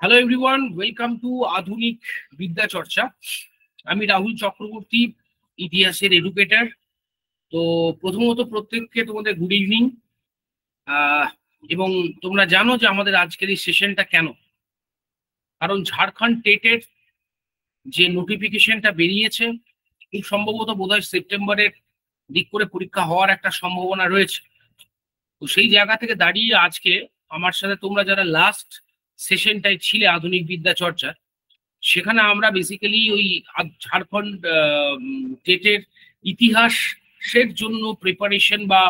Hello everyone, welcome to আধুনিক বিদ্যা চর্চা। আমি রাহুল চক্রবর্তী, ইতিহাসের এডুকেটর। তো প্রথমত প্রত্যেককে তোমাদের গুড ইভিনিং। এবং তোমরা জানো যে আমাদের আজকের এই সেশনটা কেন, কারণ ঝাড়খণ্ড টেটের যে নোটিফিকেশনটা বেরিয়েছে, খুব সম্ভবত বোধহয় সেপ্টেম্বরের দিক করে পরীক্ষা হওয়ার একটা সম্ভাবনা রয়েছে। তো সেই জায়গা থেকে দাঁড়িয়ে আজকে আমার সাথে তোমরা যারা লাস্ট সেশনটায় ছিলে আধুনিক বিদ্যা চর্চা, সেখানে আমরা বেসিক্যালি ওই ঝাড়খণ্ড টেটের ইতিহাসের জন্য প্রিপারেশন বা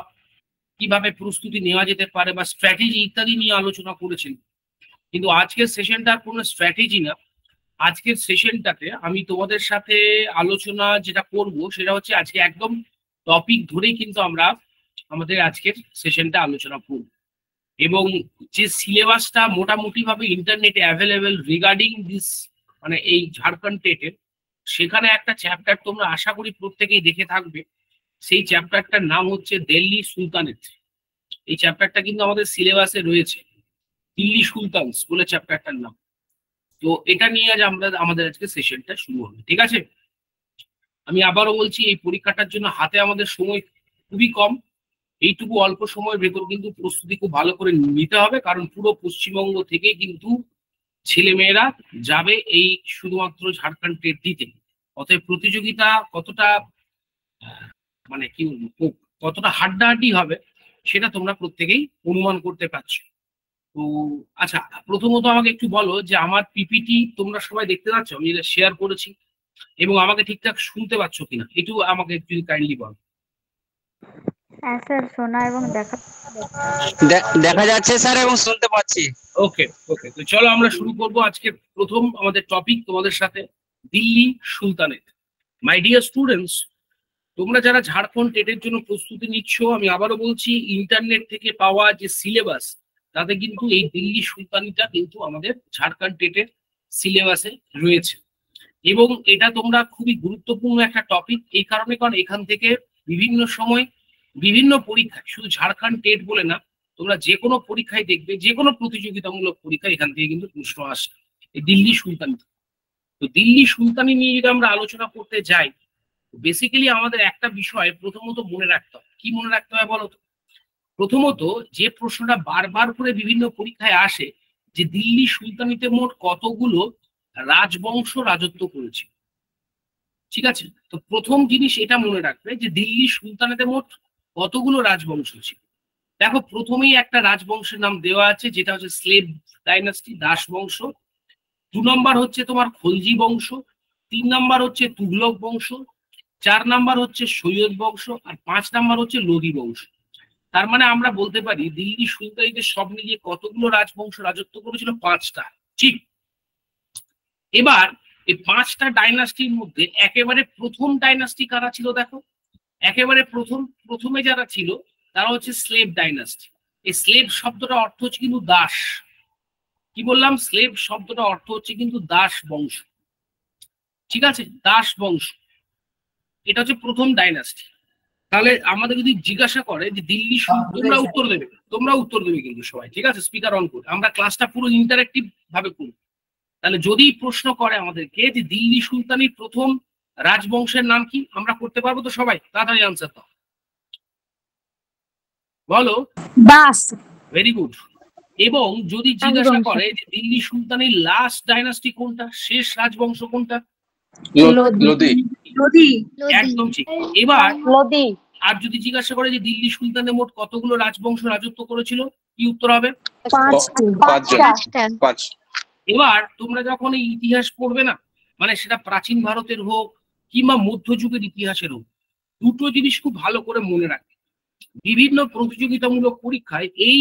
কিভাবে প্রস্তুতি নেওয়া যেতে পারে বা স্ট্র্যাটেজি ইত্যাদি নিয়ে আলোচনা করেছেন। কিন্তু আজকের সেশনটা কোনো স্ট্র্যাটেজি না। আজকের সেশনটাতে আমি তোমাদের সাথে আলোচনা যেটা করব সেটা হচ্ছে আজকে একদম টপিক ধরেই কিন্তু আমরা আমাদের আজকের সেশনটা আলোচনা করব। এবং যে সিলেবাসটা মোটামুটি ভাবে ইন্টারনেটে অ্যাভেলেবেল রিগার্ডিং দিস, মানে এই ঝাড়খণ্ড টেটের, সেখানে একটা চ্যাপ্টার তোমরা আশা করি প্রত্যেকেই দেখে থাকবে। সেই চ্যাপ্টারটার নাম হচ্ছে দিল্লি সুলতানেট। এই চ্যাপ্টারটা কিন্তু আমাদের সিলেবাসে রয়েছে, দিল্লি সুলতানস বলে চ্যাপ্টারটার নাম। তো এটা নিয়ে আজ আমরা আমাদের আজকে সেশনটা শুরু হবে, ঠিক আছে? আমি আবারও বলছি, এই পরীক্ষাটার জন্য হাতে আমাদের সময় খুবই কম। এইটুকু অল্প সময়ের ভেতর কিন্তু প্রস্তুতি খুব ভালো করে নিতে হবে, কারণ পুরো পশ্চিমবঙ্গ থেকে কিন্তু ছেলেমেয়েরা যাবে এই শুধুমাত্র ঝাড়খণ্ড টেট দিতে। অতএব প্রতিযোগিতা কতটা মানে কি বলবো, কতটা হাড্ডাহাড্ডি হবে সেটা তোমরা প্রত্যেকেই অনুমান করতে পারছো। তো আচ্ছা, প্রথমত আমাকে একটু বলো যে আমার পিপিটি তোমরা সবাই দেখতে পাচ্ছ, আমি যেটা শেয়ার করেছি, এবং আমাকে ঠিকঠাক শুনতে পাচ্ছ কিনা একটু আমাকে একটু কাইন্ডলি বলো। হ্যাঁ স্যার, শোনা এবং দেখা যাচ্ছে স্যার এবং শুনতে পাচ্ছি। ওকে ওকে, তো চলো আমরা শুরু করব আজকে প্রথম আমাদের টপিক তোমাদের সাথে, দিল্লি সুলতানেট। মাই ডিয়ার স্টুডেন্টস, তোমরা যারা ঝাড়খণ্ড টেটের জন্য প্রস্তুতি নিচ্ছ, আমি আবারও বলছি, ইন্টারনেট থেকে পাওয়া যে সিলেবাস তাতে কিন্তু এই দিল্লি সুলতানিটা কিন্তু আমাদের ঝাড়খণ্ড টেটের সিলেবাসে রয়েছে। এবং এটা তোমরা খুবই গুরুত্বপূর্ণ একটা টপিক এই কারণে, কারণ এখান থেকে বিভিন্ন সময় বিভিন্ন পরীক্ষায়, শুধু ঝাড়খণ্ড টেট বলে না, তোমরা যে কোনো পরীক্ষায় দেখবে, যে কোনো প্রতিযোগিতামূলক পরীক্ষা এখান থেকে কিন্তু প্রশ্ন আসে এই দিল্লি সুলতানি। তো দিল্লি সুলতানি নিয়ে যদি আমরা আলোচনা করতে যাই, বেসিক্যালি আমাদের একটা বিষয় প্রথমত মনে রাখতে হবে। কি মনে রাখতে হবে বলো তো? প্রথমত যে প্রশ্নটা বারবার করে বিভিন্ন পরীক্ষায় আসে, যে দিল্লি সুলতানিতে মোট কতগুলো রাজবংশ রাজত্ব করেছে। ঠিক আছে, তো প্রথম জিনিস এটা মনে রাখবে যে দিল্লি সুলতানেতে মোট কতগুলো রাজবংশ ছিল। দেখো, প্রথমেই একটা রাজবংশের নাম দেওয়া আছে, যেটা হচ্ছে স্লেভ ডাইনাস্টি, দাস বংশ। 2 নম্বর হচ্ছে তোমার খলজি বংশ। 3 নম্বর হচ্ছে তুগলক বংশ। 4 নম্বর হচ্ছে সৈয়দ বংশ। আর 5 নম্বর হচ্ছে লোদি বংশ। তার মানে আমরা বলতে পারি দিল্লি সুলতানিদের সব মিলিয়ে কতগুলো রাজবংশ রাজত্ব করেছিল? 5টা। ঠিক। এবার এই 5টা ডাইনাস্টির মধ্যে একেবারে প্রথম ডাইনাস্টি কারা ছিল দেখো। একেবারে প্রথমে যারা ছিল তারা হচ্ছে স্লেভ ডাইনাস্টি। এই স্লেভ শব্দটা অর্থ হচ্ছে কিন্তু দাস। কি বললাম? স্লেভ শব্দটা অর্থ হচ্ছে কিন্তু দাস বংশ। ঠিক আছে, দাস বংশ, এটা হচ্ছে প্রথম ডাইনাস্টি। তাহলে আমাদের যদি জিজ্ঞাসা করে যে দিল্লি, তোমরা উত্তর দেবে কিন্তু সবাই, ঠিক আছে? স্পিকার অন করে আমরা ক্লাসটা পুরো ইন্টারেক্টিভ ভাবে করব। তাহলে যদি প্রশ্ন করে আমাদেরকে যে দিল্লি সুলতানির প্রথম রাজবংশের নাম কি, আমরা করতে পারবো তো সবাই? তাড়াতাড়ি আনসার দাও, বলো। দাস। Very good. এবং যদি জিজ্ঞাসা করে যে দিল্লি সুলতানির লাস্ট ডাইনাস্টি কোনটা, শেষ রাজবংশ কোনটা? লোদি। একদম ঠিক। এবার আর যদি জিজ্ঞাসা করে যে দিল্লি সুলতানে মোট কতগুলো রাজবংশ রাজত্ব করেছিল, কি উত্তর হবে? 5। এবার তোমরা যখন এই ইতিহাস পড়বে না, মানে সেটা প্রাচীন ভারতের হোক কিংবা মধ্যযুগের ইতিহাসের হোক, দুটো জিনিস খুব ভালো করে মনে রাখবে। বিভিন্ন প্রতিযোগিতামূলক পরীক্ষায় এই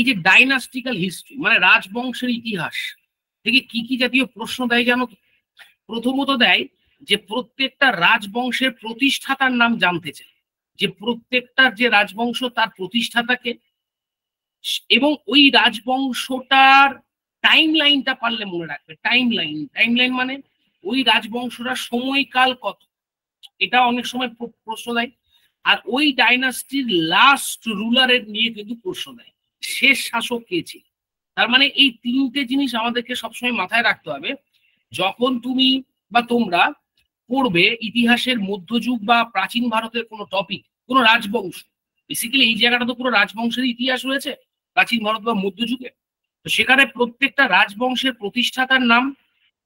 যে ডাইনাস্টিক্যাল হিস্ট্রি, মানে রাজবংশের ইতিহাস থেকে কি কি জাতীয় প্রশ্ন দেয় জানো তো? প্রথমত দেয় যে প্রত্যেকটা রাজবংশের প্রতিষ্ঠাতার নাম জানতে চায়, যে প্রত্যেকটা যে রাজবংশ তার প্রতিষ্ঠাতাকে, এবং ওই রাজবংশটার টাইম লাইনটা পারলে মনে রাখবে। টাইম লাইন মানে ওই রাজবংশটার সময়কাল কত, এটা অনেক সময় প্রশ্ন দেয়। আর ওই ডাইনাস্টির লাস্ট রুলারের নিয়ে কিন্তু প্রশ্ন দেয়, শেষ শাসক কে ছিল। তার মানে এই তিনটে জিনিস আমাদেরকে সবসময় মাথায় রাখতে হবে যখন তুমি বা তোমরা পড়বে ইতিহাসের মধ্যযুগ বা প্রাচীন ভারতের কোনো টপিক, কোনো রাজবংশ। বেসিক্যালি এই জায়গাটা তো পুরো রাজবংশের ইতিহাস রয়েছে প্রাচীন ভারত বা মধ্যযুগে। তো সেখানে প্রত্যেকটা রাজবংশের প্রতিষ্ঠাতার নাম,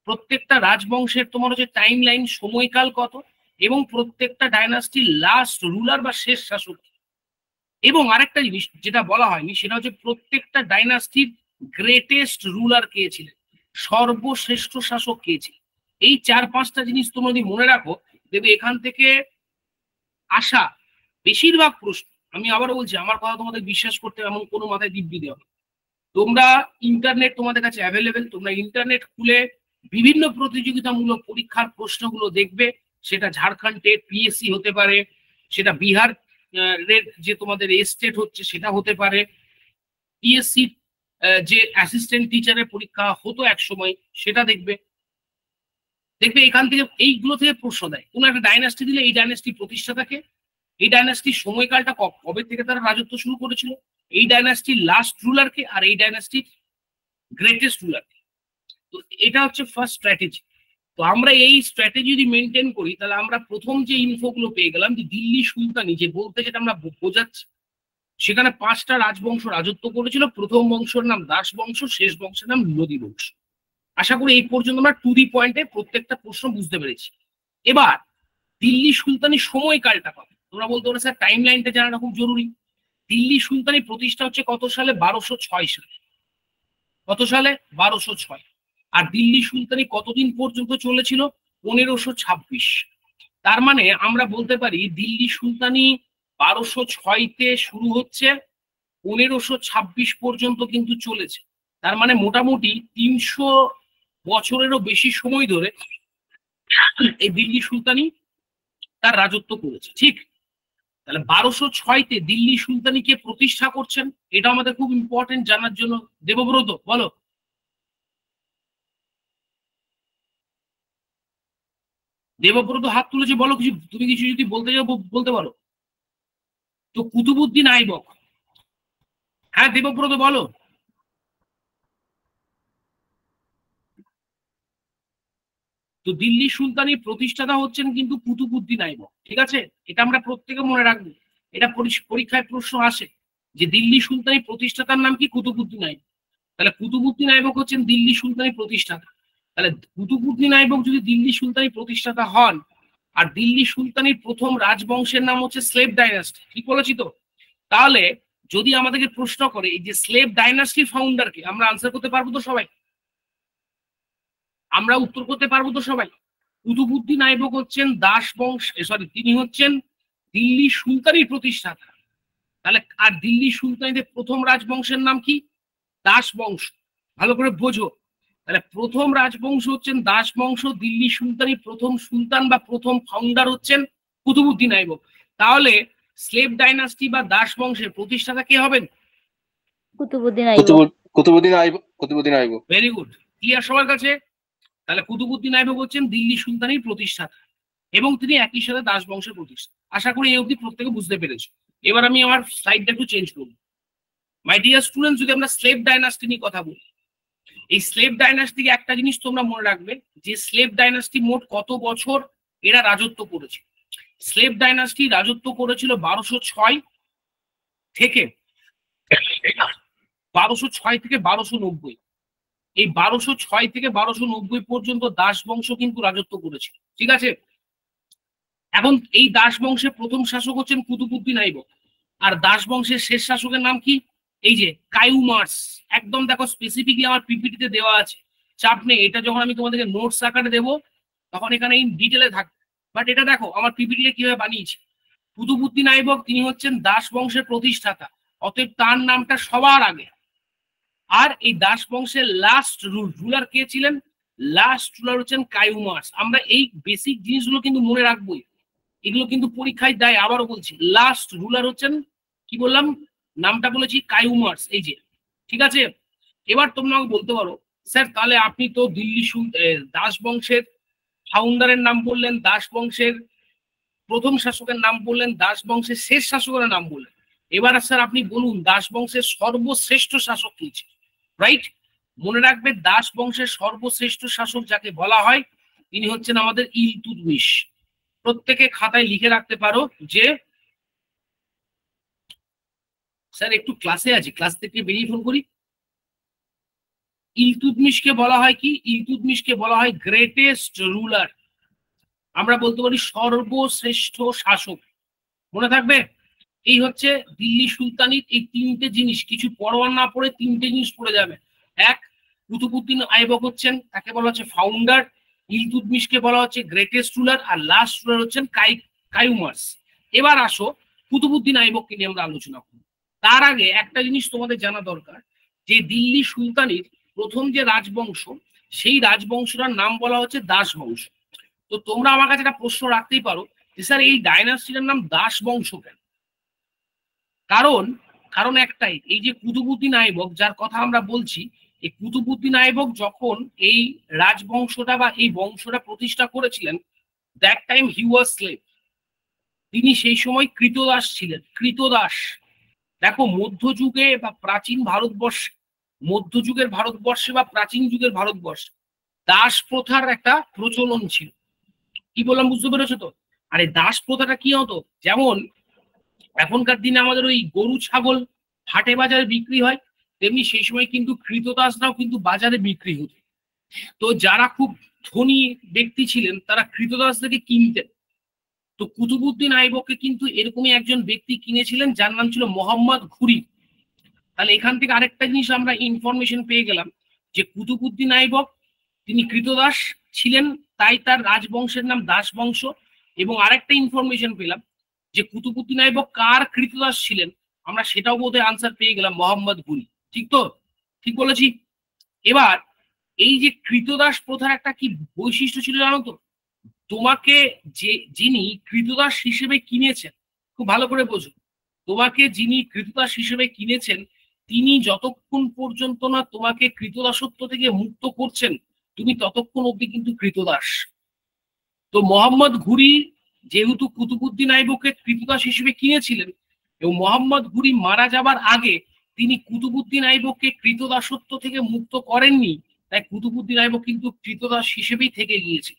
প্রত্যেকটা রাজবংশের তোমার হচ্ছে টাইম লাইন, সময়কাল কত, এবং প্রত্যেকটা ডাইনাস্টির লাস্ট রুলার বা শেষ শাসক। এবং আরেকটা জিনিস যেটা বলা হয়নি সেটা হচ্ছে প্রত্যেকটা ডাইনাস্টির গ্রেটেস্ট রুলার কে ছিলেন, সর্বশ্রেষ্ঠ শাসক কে ছিলেন। এই 4-5টা জিনিস তোমরা যদি মনে রাখো, দেখবে এখান থেকে আসা বেশিরভাগ প্রশ্ন, আমি আবারও বলছি আমার কথা তোমাদের বিশ্বাস করতে এমন কোনো মাথায় দিব্যি দেওয়া। তোমরা ইন্টারনেট তোমাদের কাছে অ্যাভেলেবেল, তোমরা ইন্টারনেট খুলে বিভিন্ন প্রতিযোগিতামূলক পরীক্ষার প্রশ্নগুলো দেখবে। সেটা ঝাড়খণ্ড টেট পিএসসি হতে পারে, সেটা বিহার যে তোমাদের স্টেট হচ্ছে সেটা হতে পারে, পিএসসি যে অ্যাসিস্ট্যান্ট টিচারের পরীক্ষা হতো এক সময় সেটা দেখবে। দেখবে এখান থেকে এইগুলো থেকে প্রশ্ন দেয়। কোনো একটা ডাইনাস্টি দিলে এই ডাইনাস্টি প্রতিষ্ঠাতাকে, এই ডাইনাস্টির সময়কালটা কবে থেকে তারা রাজত্ব শুরু করেছিল, এই ডাইনাস্টির লাস্ট রুলারকে, আর এই ডাইনাস্টির গ্রেটেস্ট রুলারকে। তো এটা হচ্ছে ফার্স্ট স্ট্র্যাটেজি। তো আমরা এই স্ট্র্যাটেজি যদি মেনটেন করি তাহলে আমরা প্রথম যে ইনফোগুলো পেয়ে গেলাম যে দিল্লি সুলতানি যে বলতে যেটা আমরা বোঝাচ্ছি, সেখানে 5টা রাজবংশ রাজত্ব করেছিল। প্রথম বংশের নাম দাস বংশ, শেষ বংশের নাম লোদী বংশ। আশা করি এই পর্যন্ত আমরা টু দি পয়েন্টে প্রত্যেকটা প্রশ্ন বুঝতে পেরেছি। এবার দিল্লি সুলতানি সময়কালটা কত, তোমরা বলতে পারো স্যার টাইম লাইনটা জানাটা খুব জরুরি। দিল্লি সুলতানি প্রতিষ্ঠা হচ্ছে কত সালে? 1206 সালে। কত সালে? 1206। আর দিল্লি সুলতানি কতদিন পর্যন্ত চলেছিল? 1526। তার মানে আমরা বলতে পারি দিল্লি সুলতানি 1206-তে শুরু হচ্ছে, 1526 পর্যন্ত কিন্তু চলেছে। তার মানে মোটামুটি 300 বছরেরও বেশি সময় ধরে এই দিল্লি সুলতানি তার রাজত্ব করেছে। ঠিক, তাহলে 1206-তে দিল্লি সুলতানি কে প্রতিষ্ঠা করছেন, এটা আমাদের খুব ইম্পর্টেন্ট জানার জন্য। দেবব্রত বলো। দেবব্রত হাত তুলেছে, বলো কিছু, তুমি কিছু যদি বলতে যাও বলতে পারো। তো কুতুবুদ্দিন আইবক। হ্যাঁ দেবব্রত বলো। তো দিল্লি সুলতানি প্রতিষ্ঠাতা হচ্ছেন কিন্তু কুতুবুদ্দিন আইবক। ঠিক আছে, এটা আমরা প্রত্যেকে মনে রাখবো। এটা পরীক্ষায় প্রশ্ন আসে যে দিল্লি সুলতানি প্রতিষ্ঠাতার নাম কি? কুতুবুদ্দিন আইবক। তাহলে কুতুবুদ্দিন আইবক হচ্ছেন দিল্লি সুলতানি প্রতিষ্ঠাতা। তাহলে কুতুবুদ্দিন আইবক যদি দিল্লি সুলতানি প্রতিষ্ঠাতা হন, আর দিল্লি সুলতানির প্রথম রাজবংশের নাম হচ্ছে স্লেভ ডাইনাস্টি, ঠিক বলেছি তো? তাহলে যদি আমাদেরকে প্রশ্ন করে এই যে স্লেভ ডাইনাস্টির ফাউন্ডারকে, আমরা আনসার করতে পারবো তো সবাই? আমরা উত্তর করতে পারবো তো সবাই? কুতুবুদ্দিন আইবক হচ্ছেন দাস বংশ, সরি, তিনি হচ্ছেন দিল্লি সুলতানির প্রতিষ্ঠাতা। তাহলে আর দিল্লি সুলতানিদের প্রথম রাজবংশের নাম কি? দাস বংশ। ভালো করে বোঝো। তাহলে প্রথম রাজবংশ হচ্ছেন দাস বংশ, দিল্লি সুলতানি প্রথম সুলতান বা প্রথম ফাউন্ডার হচ্ছেন কুতুবুদ্দিন আইবক। তাহলে স্লেভ ডাইনাস্টি বা দাস বংশের প্রতিষ্ঠাতা কে হবেন? Qutubuddin Aibak. Qutubuddin Aibak. Very good, clear সবার কাছে? তাহলে কুতুবুদ্দিন আইবক হচ্ছেন দিল্লি সুলতানির প্রতিষ্ঠাতা এবং তিনি একই সাথে দাস বংশের প্রতিষ্ঠাতা। আশা করি এই অবধি প্রত্যেকে বুঝতে পেরেছো। এবার আমি আমার স্লাইডটা একটু চেঞ্জ করবো। মাই ডিয়ার স্টুডেন্ট, যদি আমরা স্লেভ ডাইনাস্টি নিয়ে কথা বলি, এই স্লেভ ডাইনাস্টিকে একটা জিনিস তোমরা মনে রাখবে যে স্লেভ ডাইনাস্টি মোট কত বছর এরা রাজত্ব করেছে। স্লেভ ডাইনাস্টি রাজত্ব করেছিল 1206 থেকে 1290। এই 1206 থেকে 1290 পর্যন্ত দাস বংশ কিন্তু রাজত্ব করেছিল। ঠিক আছে, এখন এই দাস বংশের প্রথম শাসক হচ্ছেন কুতুবুদ্দিন আইবক। আর দাস বংশের শেষ শাসকের নাম কি? এই যে কায়ুমার্স। একদম দেখো স্পেসিফিকলি আমার পিপিটিতে দেওয়া আছে, চাপ নেই। এটা যখন আমি তোমাদেরকে নোটস আকারে দেবো তখন এখানে ইন ডিটেলে থাকবে। বাট এটা দেখো আমার পিপিটিতে কিভাবে বানিয়েছি। কুতুবুদ্দিন আইবক তিনি হচ্ছেন দাস বংশের প্রতিষ্ঠাতা, অতএব তার নামটা সবার আগে। আর এই দাস বংশের লাস্ট রুলার কে ছিলেন? লাস্ট রুলার হচ্ছেন কায়ুমার্স। আমরা এই বেসিক জিনিসগুলো কিন্তু মনে রাখবোই, এগুলো কিন্তু পরীক্ষায় দেয়। আবারও বলছি, লাস্ট রুলার হচ্ছেন, কি বললাম, নামটা বলেছি, কায়ুমার্স। এই যে, ঠিক আছে। এবার তোমরা আমাকে বলতে পারো স্যার তাহলে আপনি তো দিল্লি দাস বংশের ফাউন্ডারের নাম বললেন, দাস বংশের প্রথম শাসকের নাম বললেন, দাস বংশের শেষ শাসকের নাম বললেন, এবার স্যার আপনি বলুন দাস বংশের সর্বশ্রেষ্ঠ শাসক কে ছিল? রাইট? মনে রাখবে দাস বংশের সর্বশ্রেষ্ঠ শাসক যাকে বলা হয় তিনি হচ্ছেন আমাদের ইলতুৎমিশ। প্রত্যেকে খাতায় লিখে রাখতে পারো যে স্যার একটু ক্লাসে আছি, ক্লাস থেকে বেরিয়ে ফোন করি। ইলতুৎমিশকে বলা হয় কি? ইলতুৎমিশকে বলা হয় গ্রেটেস্ট রুলার, আমরা বলতে পারি সর্বশ্রেষ্ঠ শাসক। মনে থাকবে এই হচ্ছে দিল্লি সুলতানির এই তিনটে জিনিস, কিছু পরোয়া না পড়ে তিনটে জিনিস পড়ে যাবে। এক, কুতুবউদ্দিন আইবক হচ্ছেন, তাকে বলা হচ্ছে ফাউন্ডার। ইলতুৎমিশকে বলা হচ্ছে গ্রেটেস্ট রুলার, আর লাস্ট রুলার হচ্ছেন কাইউমার্স। এবার আসো কুতুবউদ্দিন আইবককে নিয়ে আমরা আলোচনা করব। তার আগে একটা জিনিস তোমাদের জানা দরকার, যে দিল্লি সুলতানির প্রথম যে রাজবংশ, সেই রাজবংশটার নাম বলা হচ্ছে দাস বংশ। তো তোমরা আমার কাছে একটা প্রশ্ন রাখতেই পারো যে স্যার এই ডাইনাস্টিটার নাম দাস বংশ কেন? কারণ একটাই, এই যে কুতুবউদ্দিন আইবক যার কথা আমরা বলছি, এই কুতুবউদ্দিন আইবক যখন এই রাজবংশটা বা এই বংশটা প্রতিষ্ঠা করেছিলেন, that time he was slave. তিনি সেই সময় কৃতদাস ছিলেন। কৃতদাস, দেখো মধ্যযুগে বা প্রাচীন ভারতবর্ষে, মধ্যযুগের ভারতবর্ষে বা প্রাচীন যুগের ভারতবর্ষে দাস প্রথার একটা প্রচলন ছিল। কি বললাম বুঝতে পেরেছো তো? আর এই দাস প্রথাটা কি হতো, যেমন এখনকার দিনে আমাদের ওই গরু ছাগল হাটে বাজারে বিক্রি হয়, তেমনি সেই সময় কিন্তু কৃতদাসরাও কিন্তু বাজারে বিক্রি হতো। তো যারা খুব ধনী ব্যক্তি ছিলেন তারা কৃতদাসদেরকে কিনতেন। তো কুতুবউদ্দিন আইবককে কিন্তু এরকমই একজন ব্যক্তি কিনেছিলেন যার নাম ছিল মোহাম্মদ ঘুরি। তাহলে এখান থেকে আরেকটা জিনিস আমরা ইনফরমেশন পেয়ে গেলাম যে কুতুবউদ্দিন আইবক তিনি কৃতদাস ছিলেন, তাই তার রাজবংশের নাম দাস বংশ। এবং আরেকটা ইনফরমেশন পেলাম যে কুতুবউদ্দিন আইবক কার কৃতদাস ছিলেন, আমরা সেটাও বোধহয় আনসার পেয়ে গেলাম, মোহাম্মদ ঘুরি। ঠিক তো? ঠিক বলেছি? এবার এই যে কৃতদাস প্রথার একটা কি বৈশিষ্ট্য ছিল জানো তো? তোমাকে যিনি কৃতদাস হিসেবে কিনেছেন, খুব ভালো করে বোঝো, তোমাকে যিনি কৃতদাস হিসেবে কিনেছেন তিনি যতক্ষণ পর্যন্ত না তোমাকে কৃতদাসত্ব থেকে মুক্ত করছেন, তুমি ততক্ষণ অব্দি কিন্তু কৃতদাস। তো মোহাম্মদ ঘুরি যেহেতু কুতুবউদ্দিন আইবককে কৃতদাস হিসেবে কিনেছিলেন, এবং মোহাম্মদ ঘুরি মারা যাবার আগে তিনি কুতুবউদ্দিন আইবককে কৃতদাসত্ব থেকে মুক্ত করেননি, তাই কুতুবউদ্দিন আইবক কিন্তু কৃতদাস হিসেবেই থেকে গিয়েছে।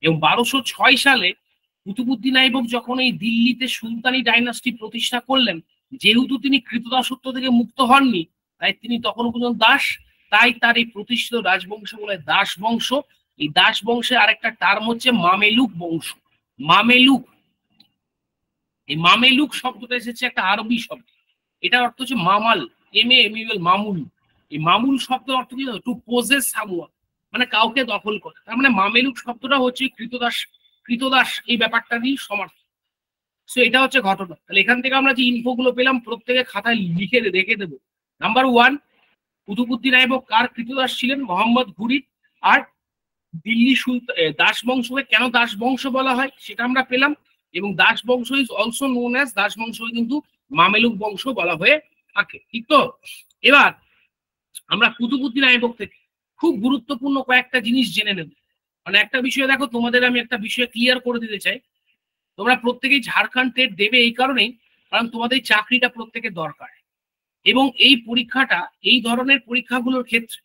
এবং 1206 সালে কুতুবউদ্দিন আইবক যখন এই দিল্লিতে সুলতানি ডাইনাস্টি প্রতিষ্ঠা করলেন, যেহেতু তিনি কৃতদাসত্ব থেকে মুক্ত হননি, তাই তিনি তখন পর্যন্ত দাস, তাই তার এই প্রতিষ্ঠিত রাজবংশ বলে দাস বংশ। এই দাস বংশের আরেকটা টার্ম হচ্ছে মামেলুক বংশ। মামেলুক, এই মামেলুক শব্দটা এসেছে একটা আরবি শব্দ, এটার অর্থ হচ্ছে মামাল, MAMUL, মামুল। এই মামুল শব্দের অর্থ কি? টু পজেস সামওয়ান, মানে কাউকে দখল করে। তার মানে মামেলুক শব্দটা হচ্ছে কৃতদাস, কৃতদাস এই ব্যাপারটারই সমার্থক। সো এটা হচ্ছে ঘটনা। তাহলে এখান থেকে আমরা যে ইনফোগুলো পেলাম প্রত্যেকে খাতায় লিখে রেখে দেবো। নাম্বার 1, কুতুবউদ্দিন আইবক কার কৃতদাস ছিলেন? মোহাম্মদ ঘুরি। আর দিল্লি দাস বংশকে কেন দাস বংশ বলা হয় সেটা আমরা পেলাম। এবং দাস বংশ is also known as, Das বংশ কিন্তু মামেলুক বংশ বলা হয়ে থাকে। ঠিক তো? এবার আমরা কুতুবউদ্দিন আইবক থেকে খুব গুরুত্বপূর্ণ কয়েকটা জিনিস জেনে নেব। মানে একটা বিষয় দেখো, তোমাদের আমি একটা বিষয় ক্লিয়ার করে দিতে চাই, তোমরা প্রত্যেকেই ঝাড়খণ্ড টেট দেবে এই কারণেই, কারণ তোমাদের চাকরিটা প্রত্যেকের দরকার। এবং এই পরীক্ষাটা, এই ধরনের পরীক্ষাগুলোর ক্ষেত্রে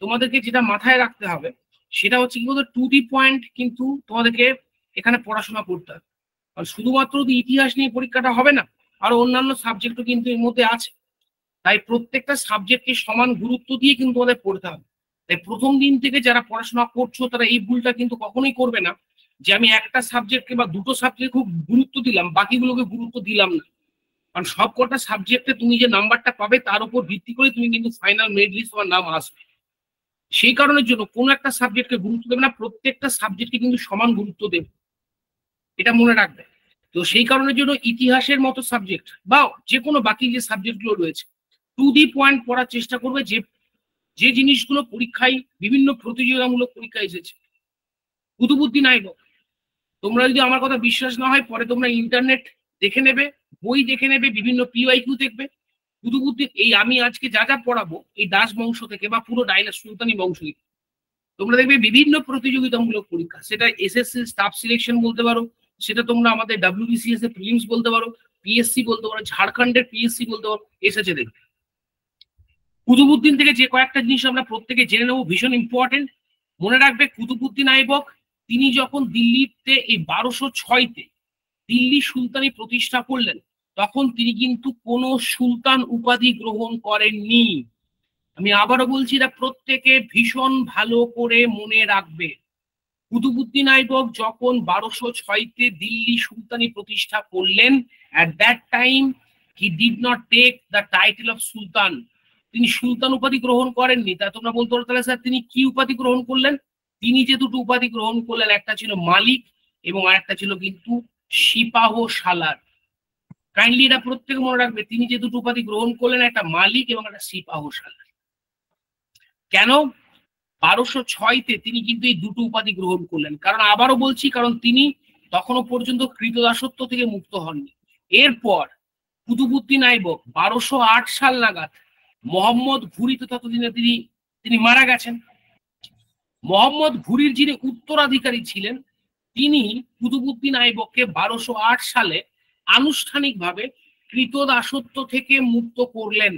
তোমাদেরকে যেটা মাথায় রাখতে হবে সেটা হচ্ছে কি বলতো, টু দি পয়েন্ট কিন্তু তোমাদেরকে এখানে পড়াশোনা করতে হবে। কারণ শুধুমাত্র ইতিহাস নিয়ে পরীক্ষাটা হবে না, আরো অন্যান্য সাবজেক্টও কিন্তু এর মধ্যে আছে। তাই প্রত্যেকটা সাবজেক্টকে সমান গুরুত্ব দিয়ে কিন্তু তোমাদের পড়তে হবে। তাই প্রথম দিন থেকে যারা পড়াশোনা করছো তারা এই ভুলটা কিন্তু কখনোই করবে না যে আমি একটা সাবজেক্টকে বা দুটো সাবজেক্ট খুব গুরুত্ব দিলাম, বাকিগুলোকে গুরুত্ব দিলাম না। কারণ সব কটা সাবজেক্টে তুমি যে নাম্বারটা পাবে তার উপর ভিত্তি করে তুমি কিন্তু ফাইনাল মেরিট লিস্ট তোমার নাম আসবে। সেই কারণের জন্য কোনো একটা সাবজেক্টকে গুরুত্ব দেবে না, প্রত্যেকটা সাবজেক্টকে কিন্তু সমান গুরুত্ব দেবে, এটা মনে রাখবে। তো সেই কারণের জন্য ইতিহাসের মতো সাবজেক্ট বা যে কোনো বাকি যে সাবজেক্টগুলো রয়েছে টু দি পয়েন্ট পড়ার চেষ্টা করবে, যে যে জিনিসগুলো পরীক্ষায় বিভিন্ন প্রতিযোগিতামূলক পরীক্ষায় এসেছে। কুতুবউদ্দিন আইবক, তোমরা যদি আমার কথা বিশ্বাস না হয় পরে তোমরা ইন্টারনেট দেখে নেবে, বই দেখে নেবে, বিভিন্ন PYQ দেখবে। কুতুবউদ্দিন, এই আমি আজকে যা যা পড়াবো এই দাস বংশ থেকে বা পুরো সুলতানি বংশ থেকে তোমরা দেখবে বিভিন্ন প্রতিযোগিতামূলক পরীক্ষা, সেটা SSC স্টাফ সিলেকশন বলতে পারো, সেটা তোমরা আমাদের WBCS এর প্রিলিমস বলতে পারো, PSC বলতে পারো, ঝাড়খণ্ডের PSC বলতে পারো, এসেছে দেখবে। কুতুবউদ্দিন থেকে যে কয়েকটা জিনিস আমরা প্রত্যেকে জেনে নেবো, ভীষণ ইম্পর্টেন্ট। মনে রাখবে, কুতুবউদ্দিন আইবক তিনি যখন দিল্লিতে এই 1206-তে দিল্লি সুলতানি প্রতিষ্ঠা করলেন, তখন তিনি কিন্তু কোনো সুলতান উপাধি গ্রহণ করেননি। আমি আবারও বলছি, এটা প্রত্যেকে ভীষণ ভালো করে মনে রাখবে। কুতুবউদ্দিন আইবক যখন 1206-তে দিল্লি সুলতানি প্রতিষ্ঠা করলেন, at that time he did not take the title of সুলতান। তিনি সুলতান উপাধি গ্রহণ করেননি। তা তোমরা বলতে পারো, তাহলে স্যার তিনি কি উপাধি গ্রহণ করলেন? তিনি যে দুটো উপাধি গ্রহণ করলেন, একটা ছিল মালিক এবং আরেকটা ছিল কিন্তু সিপাহ সালার। কাইন্ডলি এটা প্রত্যেকে মনে রাখবে, তিনি যে দুটো উপাধি গ্রহণ করলেন, একটা মালিক এবং একটা সিপাহ সালার। কেন? 1206-তে তিনি কিন্তু এই দুটো উপাধি গ্রহণ করলেন। কারণ আবারও বলছি, কারণ তিনি তখনও পর্যন্ত কৃতদাসত্ব থেকে মুক্ত হননি। এরপর কুতুবউদ্দিন আইবক 1208 সাল নাগাদ মোহাম্মদ ঘুরি, তো ততদিনে তিনি মারা গেছেন। মোহাম্মদ ঘুরির যিনি উত্তরাধিকারী ছিলেন, তিনি কুতুবউদ্দিন আইবককে 1208 সালে আনুষ্ঠানিকভাবে কৃতদাসত্ব থেকে মুক্ত করলেন।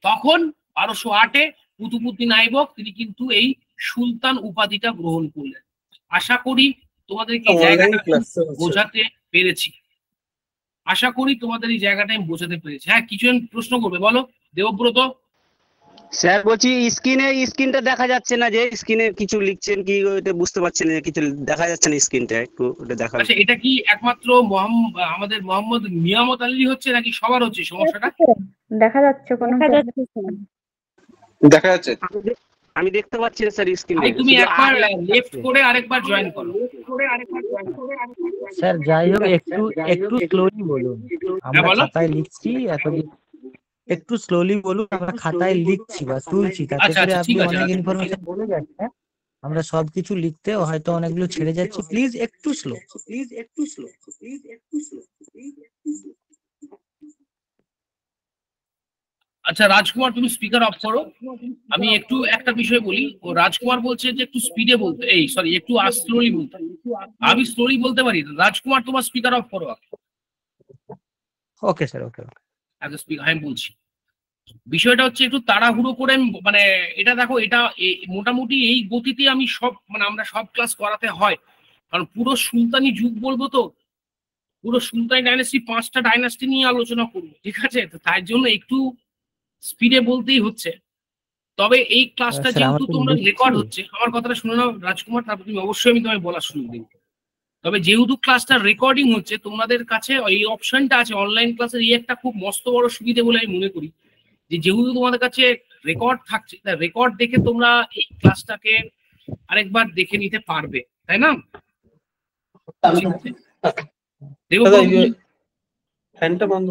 তখন 1208-এ কুতুবউদ্দিন আইবক তিনি কিন্তু এই সুলতান উপাধিটা গ্রহণ করলেন। আশা করি তোমাদেরকে এই জায়গাটা বোঝাতে পেরেছি। আশা করি তোমাদের এই জায়গাটা আমি বোঝাতে পেরেছি। হ্যাঁ, কিছু প্রশ্ন করবে, বলো দেবব্রত। স্যার বলছি, স্ক্রিনটা দেখা যাচ্ছে না, যে স্ক্রিনে কিছু লিখছেন কি ওটা বুঝতে পারছি না, কিছু দেখা যাচ্ছে না স্ক্রিনটা, একটু ওটা দেখা। আচ্ছা, এটা কি একমাত্র আমাদের মোহাম্মদ নিয়ামত আলী হচ্ছে নাকি সবার হচ্ছে সমস্যাটা? দেখা যাচ্ছে কোনো দেখা যাচ্ছে? আমি দেখতে পাচ্ছি না স্যার স্ক্রিনে। তুমি একবার লেফট করে আরেকবার জয়েন করো। স্যার যাই হোক, একটু স্লোলি বলুন, আমরা খাতায় লিখছি, একটু স্লোলি বলুন, আমরা খাতায় লিখছি বা তুলছি, তাতে করে আপনি অনেক ইনফরমেশন বলে যাচ্ছে, আমরা সবকিছু লিখতে হয়তো অনেকগুলো ছেড়ে যাচ্ছে। প্লিজ একটু স্লো। আচ্ছা রাজকুমার, তুমি স্পিকার অফ করো। আমি একটু একটা বিষয় বলি, ও রাজকুমার বলছে যে একটু স্পিডে বলতে, একটু স্লোলি বলতে। আমি স্লোলি বলতে পারি। রাজকুমার, তোমার স্পিকার অফ করো। ওকে স্যার, ওকে। আমি বলছি, বিষয়টা হচ্ছে একটু তাড়াহুড়ো করে, মানে এটা দেখো, এটা মোটামুটি এই গতিতে আমি আমরা সব ক্লাস করাতে হয়, কারণ পুরো সুলতানি যুগ বলবো, তো পুরো সুলতানি ডাইনাস্টি 5টা ডাইনাস্টি নিয়ে আলোচনা করবো, ঠিক আছে? তো তাই জন্য একটু স্পিডে বলতেই হচ্ছে। তবে এই ক্লাসটা যেহেতু তোমরা রেকর্ড হচ্ছে, আমার কথাটা শুনে নাও রাজকুমার, তারপর তুমি অবশ্যই আমি তোমায় বলার সুযোগ দিই। তবে যেহেতু ক্লাসটা রেকর্ডিং হচ্ছে, তোমাদের কাছে এই অপশনটা আছে অনলাইন ক্লাসের, এই একটা খুব মস্ত বড় সুবিধা বলে আমি মনে করি, যে যেহেতু তোমাদের কাছে রেকর্ড থাকছে, রেকর্ড দেখে তোমরা এই ক্লাসটাকে আরেকবার দেখে নিতে পারবে, তাই না? ফ্যানটা বন্ধ।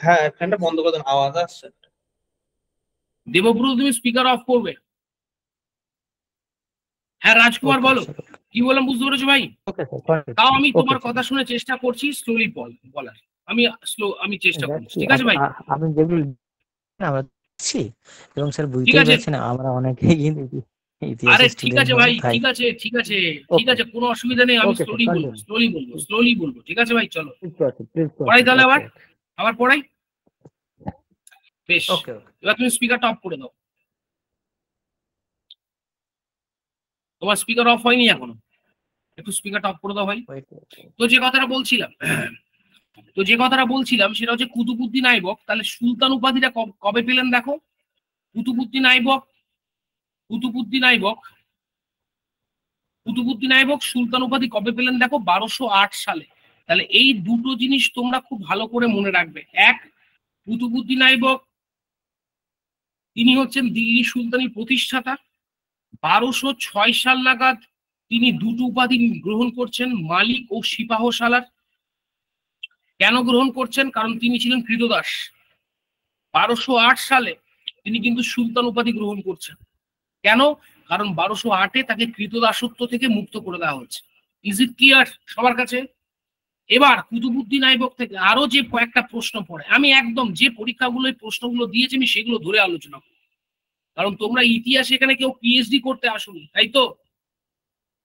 হ্যাঁ, ফ্যানটা বন্ধ করে দেন, আওয়াজ আসছে। দেবব্রত, তুমি স্পিকার অফ করবে। হ্যাঁ রাজকুমার, বলো কি বললাম, বুঝতে পেরেছো ভাই? তাও আমি তোমার কথা শুনে চেষ্টা করছি স্লোলি বলার। আমি চেষ্টা করছি, ঠিক আছে ভাই? আমি যেগুলো আমরা দেখছি এবং স্যার বুঝতে পারছি না, আমরা অনেকেই কিন্তু আরে ঠিক আছে ভাই, ঠিক আছে, কোনো অসুবিধা নেই। আমি স্লোলি বলবো, ঠিক আছে ভাই? চলো পড়াই তাহলে, আবার পড়াই। বেশ, এবার তুমি স্পিকারটা অফ করে দাও। তোমার স্পিকার অফ হয়নি এখনো, একটু স্পিকারটা অফ করে দাও ভাই। তো যে কথাটা বলছিলাম সেটা হচ্ছে কুতুবউদ্দিন আইবক তাহলে সুলতান উপাধিটা কবে পেলেন দেখো। কুতুবউদ্দিন আইবক সুলতান উপাধি কবে পেলেন দেখো, 1208 সালে। তাহলে এই দুটো জিনিস তোমরা খুব ভালো করে মনে রাখবে। এক, কুতুবউদ্দিন আইবক তিনি হচ্ছেন দিল্লি সুলতানির প্রতিষ্ঠাতা। 1206 সাল নাগাদ তিনি দুটো উপাধি গ্রহণ করছেন, মালিক ও সিপাহ সালার। কেন গ্রহণ করছেন? কারণ তিনি ছিলেন কৃতদাস। 1208 সালে তিনি কিন্তু সুলতান উপাধি গ্রহণ করছেন। কেন? কারণ 1208-এ তাকে কৃতদাসত্ব থেকে মুক্ত করে দেওয়া হচ্ছে। ইজ ইট ক্লিয়ার সবার কাছে? এবার কুতুবউদ্দিন আইবক থেকে আরো যে কয়েকটা প্রশ্ন পড়ে, আমি একদম যে পরীক্ষাগুলো এই প্রশ্নগুলো দিয়েছি আমি সেগুলো ধরে আলোচনা করব, কারণ তোমরা ইতিহাসে এখানে কেউ পিএইচডি করতে আসোনি, তাই তো?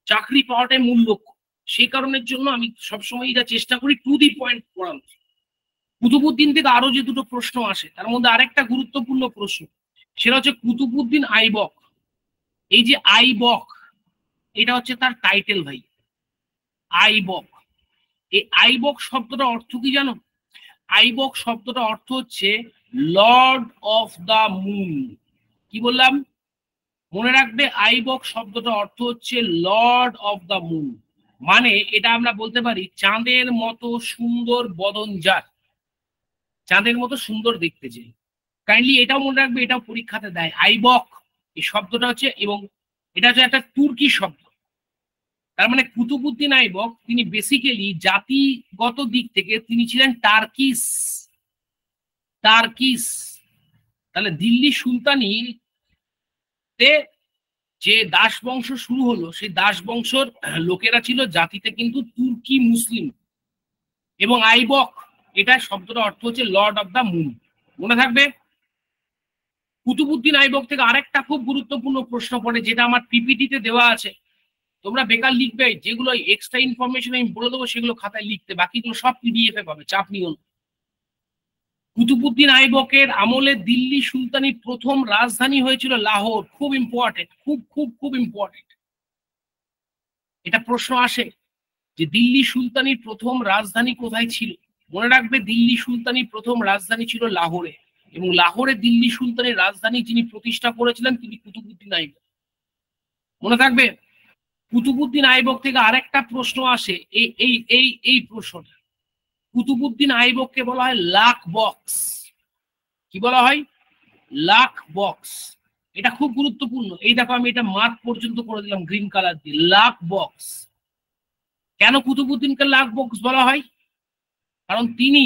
চাকরি পাওয়াটাই মূল লক্ষ্য। সেই কারণের জন্য আমি সবসময় এটা চেষ্টা করি টু দি পয়েন্ট পড়ানো। কুতুবউদ্দিন থেকে আরো যে দুটো প্রশ্ন আসে তার মধ্যে আরেকটা গুরুত্বপূর্ণ প্রশ্ন, সেটা হচ্ছে কুতুবউদ্দিন আইবক। এই যে আইবক, এটা হচ্ছে তার টাইটেল ভাই, আইবক। এই আইবক শব্দটা অর্থ কি জানো? আইবক শব্দটা অর্থ হচ্ছে লর্ড অফ দা মুন। কি বললাম? মনে রাখবে, আইবক শব্দটা অর্থ হচ্ছে লর্ড অফ দা মুন। মানে এটা আমরা বলতে পারি চাঁদের মতো সুন্দর বদন যার, চাঁদের মতো সুন্দর দেখতে চাই। কাইন্ডলি এটাও মনে রাখবে, এটাও পরীক্ষাতে দেয়। আইবক এই শব্দটা হচ্ছে, এবং এটা হচ্ছে একটা তুর্কি শব্দ। তার মানে কুতুবউদ্দিন আইবক তিনি বেসিক্যালি জাতিগত দিক থেকে তিনি ছিলেন টার্কিস। টার্কিস। তাহলে দিল্লি সুলতানিতে যে দাস বংশ শুরু হলো, সেই দাস বংশর লোকেরা ছিল জাতিতে কিন্তু তুর্কি মুসলিম। এবং আইবক এটা শব্দটা অর্থ হচ্ছে লর্ড অফ দা মুন। মনে থাকবে। কুতুবউদ্দিন আইবক থেকে আরেকটা খুব গুরুত্বপূর্ণ প্রশ্ন পড়ে, যেটা আমার পিপিটিতে দেওয়া আছে। তোমরা বেকার লিখবে, যেগুলো এক্সট্রা ইনফরমেশন আমি বলে দেবো সেগুলো খাতায় লিখতে, বাকিগুলো সব পিডিএফ এ পাবে, চাপ নিও না। কুতুবউদ্দিন আইবকের আমলে দিল্লি সুলতানির প্রথম রাজধানী হয়েছিল লাহোর। খুব ইম্পর্টেন্ট, খুব খুব খুব ইম্পর্টেন্ট। এটা প্রশ্ন আসে যে দিল্লি সুলতানির প্রথম রাজধানী কোথায় ছিল। মনে রাখবে, দিল্লি সুলতানির প্রথম রাজধানী ছিল লাহোরে, এবং লাহোরে দিল্লি সুলতানের রাজধানী যিনি প্রতিষ্ঠা করেছিলেন তিনি কুতুবউদ্দিন আইবক। মনে থাকবে। কুতুবউদ্দিন আইবক থেকে আরেকটা প্রশ্ন আসে, এই এই এই এই প্রশ্নটা। কুতুবউদ্দিন আইবককে বলা হয় লাখ বক্স। কি বলা হয়? লাখ বক্স। এটা খুব গুরুত্বপূর্ণ। এই দেখো, আমি এটা মার্ক পর্যন্ত করে দিলাম গ্রিন কালার দিয়ে, লাখ বক্স। কেন কুতুবউদ্দিনকে লাখ বক্স বলা হয়? কারণ তিনি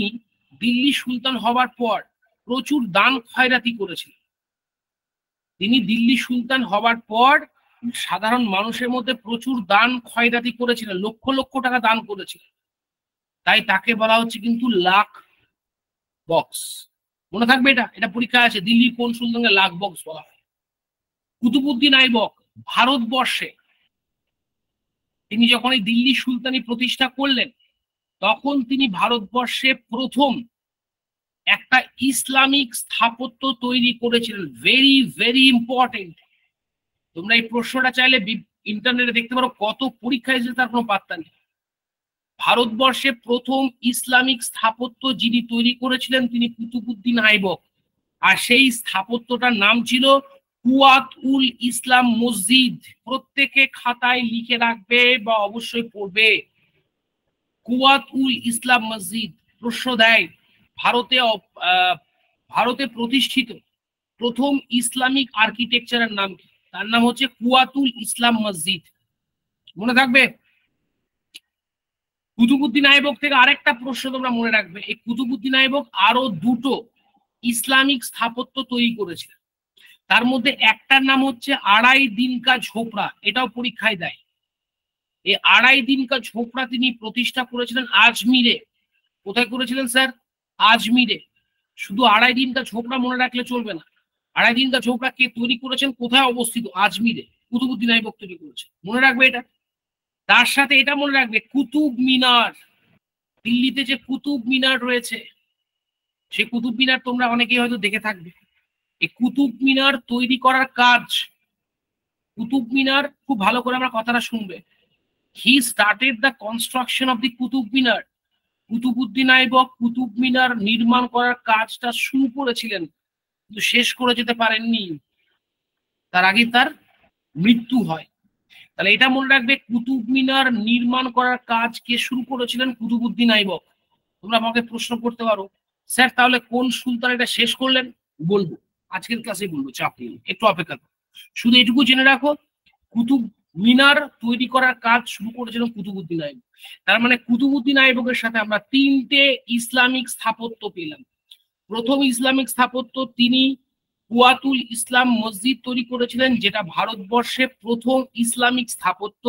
দিল্লি সুলতান হবার পর প্রচুর দান খয়রাতি করেছিলেন। তিনি দিল্লি সুলতান হবার পর সাধারণ মানুষের মধ্যে প্রচুর দান খয়রাতি করেছিলেন, লক্ষ লক্ষ টাকা দান করেছিলেন। তাই তাকে বলা হচ্ছে কিন্তু লাখ বক্স। মনে থাকবে এটা, এটা পরীক্ষা আছে, দিল্লির কোন সুলতানকে লাখ বক্স বলা হয়। কুতুবউদ্দিন আইবক ভারতবর্ষে তিনি যখন এই দিল্লি সুলতানি প্রতিষ্ঠা করলেন, তখন তিনি ভারতবর্ষে প্রথম একটা ইসলামিক স্থাপত্য তৈরি করেছিলেন। Very very important. তোমরা এই প্রশ্নটা চাইলে ইন্টারনেটে দেখতে পারো, কত পরীক্ষা এসেছে তার কোনো পাত্তা নেই। ভারতবর্ষে প্রথম ইসলামিক স্থাপত্য যিনি তৈরি করেছিলেন তিনি কুতুবউদ্দিন আইবক। আর সেই স্থাপত্যটার নাম ছিল কুওয়াত উল ইসলাম মসজিদ। প্রত্যেকে খাতায় লিখে রাখবে বা অবশ্যই পড়বে, কুওয়াত উল ইসলাম মসজিদ। প্রশ্ন দেয়, ভারতে প্রতিষ্ঠিত প্রথম ইসলামিক আর্কিটেকচারের নাম কি? তার নাম হচ্ছে কুওয়াতুল ইসলাম মসজিদ। মনে থাকবে। কুতুবউদ্দিন আইবক থেকে আরেকটা প্রশ্ন তোমরা মনে রাখবে, এই কুতুবউদ্দিন আইবক আরো দুটো ইসলামিক স্থাপত্য তৈরি করেছিলেন। তার মধ্যে একটার নাম হচ্ছে আড়াই দিন কা ঝোপড়া। এটাও পরীক্ষায় দেয়। এই আড়াই দিন কা ঝোপড়া তিনি প্রতিষ্ঠা করেছিলেন আজমিরে। কোথায় করেছিলেন স্যার? আজমিরে। শুধু আড়াই দিন কা ঝোপড়া মনে রাখলে চলবে না, আড়াই দিন কা ঝোপড়া কে তৈরি করেছেন, কোথায় অবস্থিত? আজমিরে। কুতুবউদ্দিন আইবক তৈরি করেছেন। মনে রাখবে এটা। তার সাথে এটা মনে রাখবে, কুতুব মিনার, দিল্লিতে যে কুতুব মিনার রয়েছে, সেই কুতুব মিনার তোমরা অনেকেই হয়তো দেখে থাকবে। এই কুতুব মিনার তৈরি করার কাজ, কুতুব মিনার খুব ভালো করে আমরা কথাটা শুনবে, he started the construction of the Qutub Minar. Qutbuddin Aibak Qutub Minar নির্মাণ করার কাজটা শুরু করেছিলেন, কিন্তু শেষ করে যেতে পারেননি। তার আগে তার মৃত্যু হয়। তাহলে এটা মনে রাখবে, কুতুব মিনার নির্মাণ করার কাজ কে শুরু করেছিলেন? কুতুবউদ্দিন আইবক। তোমরা আমাকে প্রশ্ন করতে পারো, স্যার তাহলে কোন সুলতান এটা শেষ করলেন? বলবো, আজকের ক্লাসে বলবো, চাপ নিন, একটু অপেক্ষা করো। শুধু এটুকু জেনে রাখো, কুতুব মিনার তৈরি করার কাজ শুরু করেছিলেন কুতুবউদ্দিন আইবক। তার মানে কুতুবউদ্দিন আইবকের সাথে আমরা তিনটে ইসলামিক স্থাপত্য পেলাম। প্রথম ইসলামিক স্থাপত্য তিনি কুওয়াতুল ইসলাম মসজিদ তৈরি করেছিলেন, যেটা ভারতবর্ষে প্রথম ইসলামিক স্থাপত্য।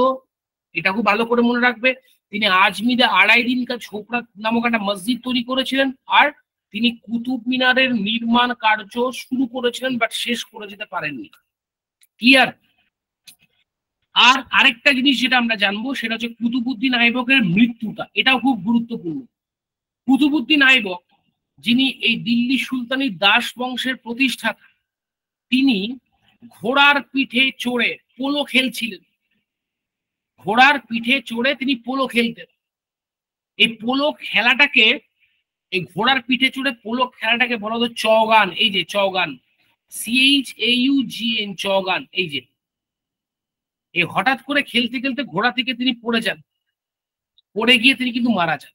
এটা খুব ভালো করে মনে রাখবে। তিনি আজমিরে আড়াই দিন কা ঝোপড়া নামক একটা মসজিদ তৈরি করেছিলেন, আর তিনি কুতুব মিনারের নির্মাণ কার্য শুরু করেছিলেন, বাট শেষ করে যেতে পারেননি। ক্লিয়ার? আর আরেকটা জিনিস যেটা আমরা জানবো, সেটা হচ্ছে কুতুবউদ্দিন আইবকের মৃত্যুটা। এটাও খুব গুরুত্বপূর্ণ। কুতুবউদ্দিন আইবক যিনি এই দিল্লি সুলতানি দাস বংশের প্রতিষ্ঠাতা, তিনি ঘোড়ার পিঠে চড়ে পোলো খেলছিলেন। ঘোড়ার পিঠে চড়ে তিনি পোলো খেলতেন। এই পোলো খেলাটাকে, এই ঘোড়ার পিঠে চড়ে পোলো খেলাটাকে বলা হতো চৌগান। এই যে চৌগান, CHAUGN, চৌগান। এই যে এই হঠাৎ করে খেলতে খেলতে ঘোড়া থেকে তিনি পড়ে যান, পড়ে গিয়ে তিনি কিন্তু মারা যান।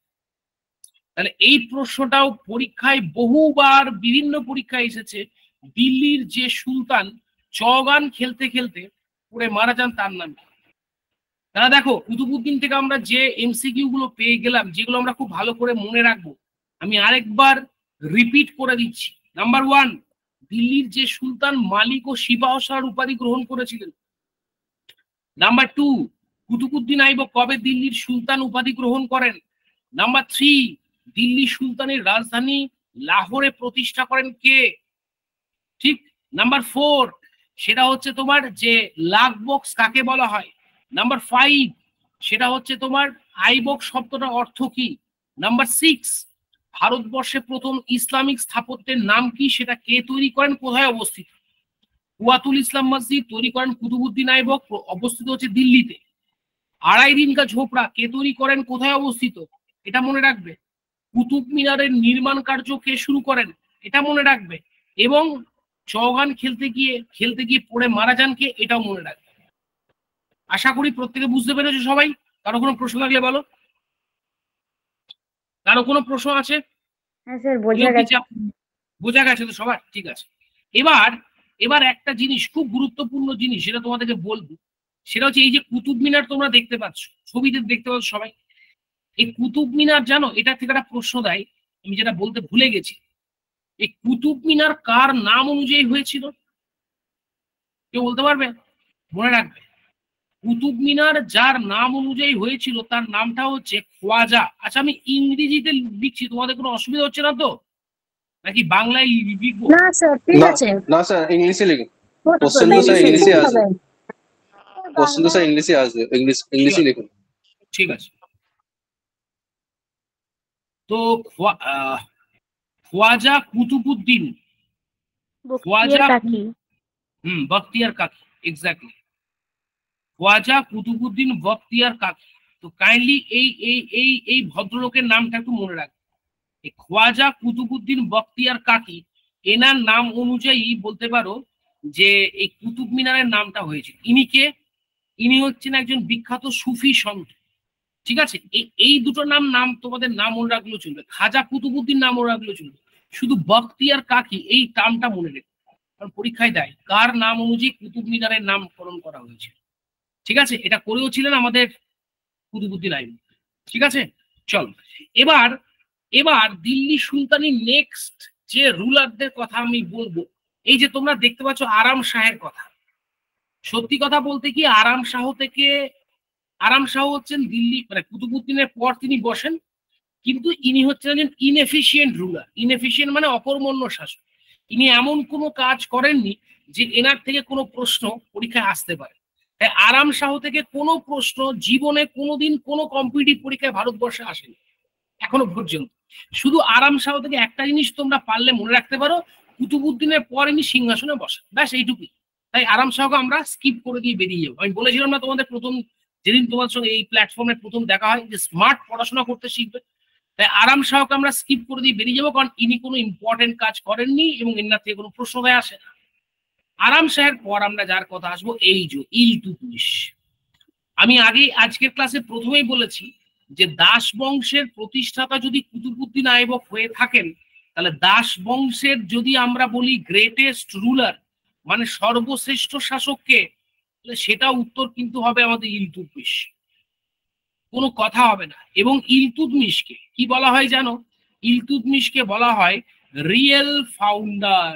তাহলে এই প্রশ্নটাও পরীক্ষায় বহুবার বিভিন্ন পরীক্ষায় এসেছে, দিল্লির যে সুলতান চৌগান খেলতে খেলতে পড়ে মারা যান তার নাম কি? তাহলে দেখো, কুতুবউদ্দিন থেকে আমরা যে MCQ গুলো পেয়ে গেলাম, যেগুলো আমরা খুব ভালো করে মনে রাখবো, আমি আরেকবার রিপিট করে দিচ্ছি। নাম্বার 1, দিল্লির যে সুলতান মালিক ও শিপাহসার উপাধি গ্রহণ করেছিলেন। নাম্বার 2, কুতুবউদ্দিন আইবক কবে দিল্লির সুলতান উপাধি গ্রহণ করেন। নাম্বার 3, দিল্লি সুলতানের রাজধানী লাহোরে প্রতিষ্ঠা করেন কে? ঠিক। নাম্বার 4, সেটা হচ্ছে তোমার যে লাখ বক্স কাকে বলা হয়। নাম্বার 5, সেটা হচ্ছে তোমার আইবক শব্দটার অর্থ কি। নাম্বার 6, ভারতবর্ষে প্রথম ইসলামিক স্থাপত্যের নাম কি, সেটা কে তৈরি করেন, কোথায় অবস্থিত। কুয়াতুল ইসলাম মসজিদ তৈরি করেন কুতুবউদ্দিন আইবক, অবস্থিত হচ্ছে দিল্লিতে। আড়াই দিন কা ঝোপড়া কে তৈরি করেন, কোথায় অবস্থিত, এটা মনে রাখবে। কুতুব মিনারের নির্মাণ কার্য কে শুরু করেন, এটা মনে রাখবে। এবং চৌগান খেলতে গিয়ে পড়ে মারা যান কে, এটাও মনে রাখবে। আশা করি প্রত্যেকে বুঝতে পেরেছো সবাই। কারো কোনো প্রশ্ন থাকলে বলো। কারো কোনো প্রশ্ন আছে? হ্যাঁ স্যার, বোঝা গেছে। বোঝা গেছে তো সবার? ঠিক আছে। এবার একটা জিনিস, খুব গুরুত্বপূর্ণ জিনিস, সেটা তোমাদেরকে বলবো। সেটা হচ্ছে এই যে কুতুব মিনার তোমরা দেখতে পাচ্ছ, ছবিতে দেখতে পাচ্ছ সবাই, এই কুতুব মিনার জানো, এটা থেকে একটা প্রশ্ন দেয়, আমি যেটা বলতে ভুলে গেছি। এই কুতুব মিনার কার নাম অনুযায়ী হয়েছিল, কেউ বলতে পারবে? মনে রাখবে, কুতুব মিনার যার নাম অনুযায়ী হয়েছিল তার নামটা হচ্ছে খোয়াজা। আচ্ছা, আমি ইংরেজিতে লিখছি, তোমাদের কোনো অসুবিধা হচ্ছে না তো, নাকি বাংলায় লিখবো? না স্যার, ঠিক আছে। না স্যার, ইংলিশে লিখুন। কোশ্চেন তো স্যার ইংলিশে আসবে। কোশ্চেন তো স্যার ইংলিশে আসবে, ইংলিশে লিখুন। ঠিক আছে। তো খোয়াজা কুতুবউদ্দিন, খোয়াজা বখতিয়ার কাকি, এক্স্যাক্টলি, খোয়াজা কুতুবউদ্দিন বখতিয়ার কাকি। তো কাইন্ডলি এই ভদ্রলোকের নামটা একটু মনে রাখবে। এই খোয়াজা কুতুবউদ্দিন বখতিয়ার কাকি, এনার নাম অনুযায়ী বলতে পারো যে এই কুতুব মিনারের নামটা হয়েছে। ইনি কে? ইনি হচ্ছেন একজন বিখ্যাত সুফি সন্ত। ঠিক আছে, এই দুটো নাম তোমাদের নাম মনে রাখলেও চলবে। খাজা কুতুবউদ্দিন নাম মনে রাখলেও চলবে, শুধু বখতিয়ার কাকি এই টার্মটা মনে রেখে, কারণ পরীক্ষায় দেয় কার নাম অনুযায়ী কুতুব মিনারের নামকরণ করা হয়েছে। ঠিক আছে, এটা করেও ছিলেন আমাদের কুতুবউদ্দিন আইবক। ঠিক আছে, চল এবার দিল্লি সুলতানির নেক্সট যে রুলারদের কথা আমি বলবো, এই যে তোমরা দেখতে পাচ্ছ আরাম শাহের কথা। সত্যি কথা বলতে কি, আরাম শাহ হচ্ছেন দিল্লি, মানে কুতুবউদ্দিনের পর তিনি বসেন, কিন্তু ইনি হচ্ছেন একজন ইনএফিশিয়েন্ট রুলার। ইনএফিশিয়েন্ট মানে অকর্মণ্য শাসক। ইনি এমন কোনো কাজ করেননি যে এনার থেকে কোনো প্রশ্ন পরীক্ষায় আসতে পারে। তাই আরাম শাহ থেকে কোনো প্রশ্ন জীবনে কোনোদিন কোনো কম্পিটিটিভ পরীক্ষায় ভারতবর্ষে আসেনি এখনো পর্যন্ত। শুধু আরাম শাহ থেকে একটা জিনিস তোমরা পারলে মনে রাখতে পারো, কুতুবউদ্দিনের পর ইনি সিংহাসনে বসেন, ব্যাস এইটুকুই। তাই আরাম শাহকে আমরা স্কিপ করে দিয়ে বেরিয়ে যাবো। আমি বলেছিলাম না তোমাদের প্রথম যেদিন তোমার সঙ্গে এই প্ল্যাটফর্মে প্রথম দেখা হয়, যে স্মার্ট পড়াশোনা করতে শিখবে। তাই আরাম শাহকে আমরা স্কিপ করে দিয়ে বেরিয়ে যাবো, কারণ ইনি কোনো ইম্পর্টেন্ট কাজ করেননি এবং এনার থেকে কোনো প্রশ্ন আসে না। আরাম শাহের পর আমরা যার কথা আসবো, এই যে ইলতুৎমিশ। আমি আজকের ক্লাসে প্রথমেই বলেছি যে দাস বংশের প্রতিষ্ঠাতা যদি কুতুবউদ্দিন আইবক হয়ে থাকেন, তাহলে দাস বংশের যদি আমরা বলি গ্রেটেস্ট রুলার মানে সর্বশ্রেষ্ঠ শাসককে, তাহলে সেটা উত্তর কিন্তু হবে আমাদের ইলতুৎমিশ, কোনো কথা হবে না। এবং ইলতুৎমিশকে কি বলা হয় জানো? ইলতুৎমিশকে বলা হয় রিয়েল ফাউন্ডার।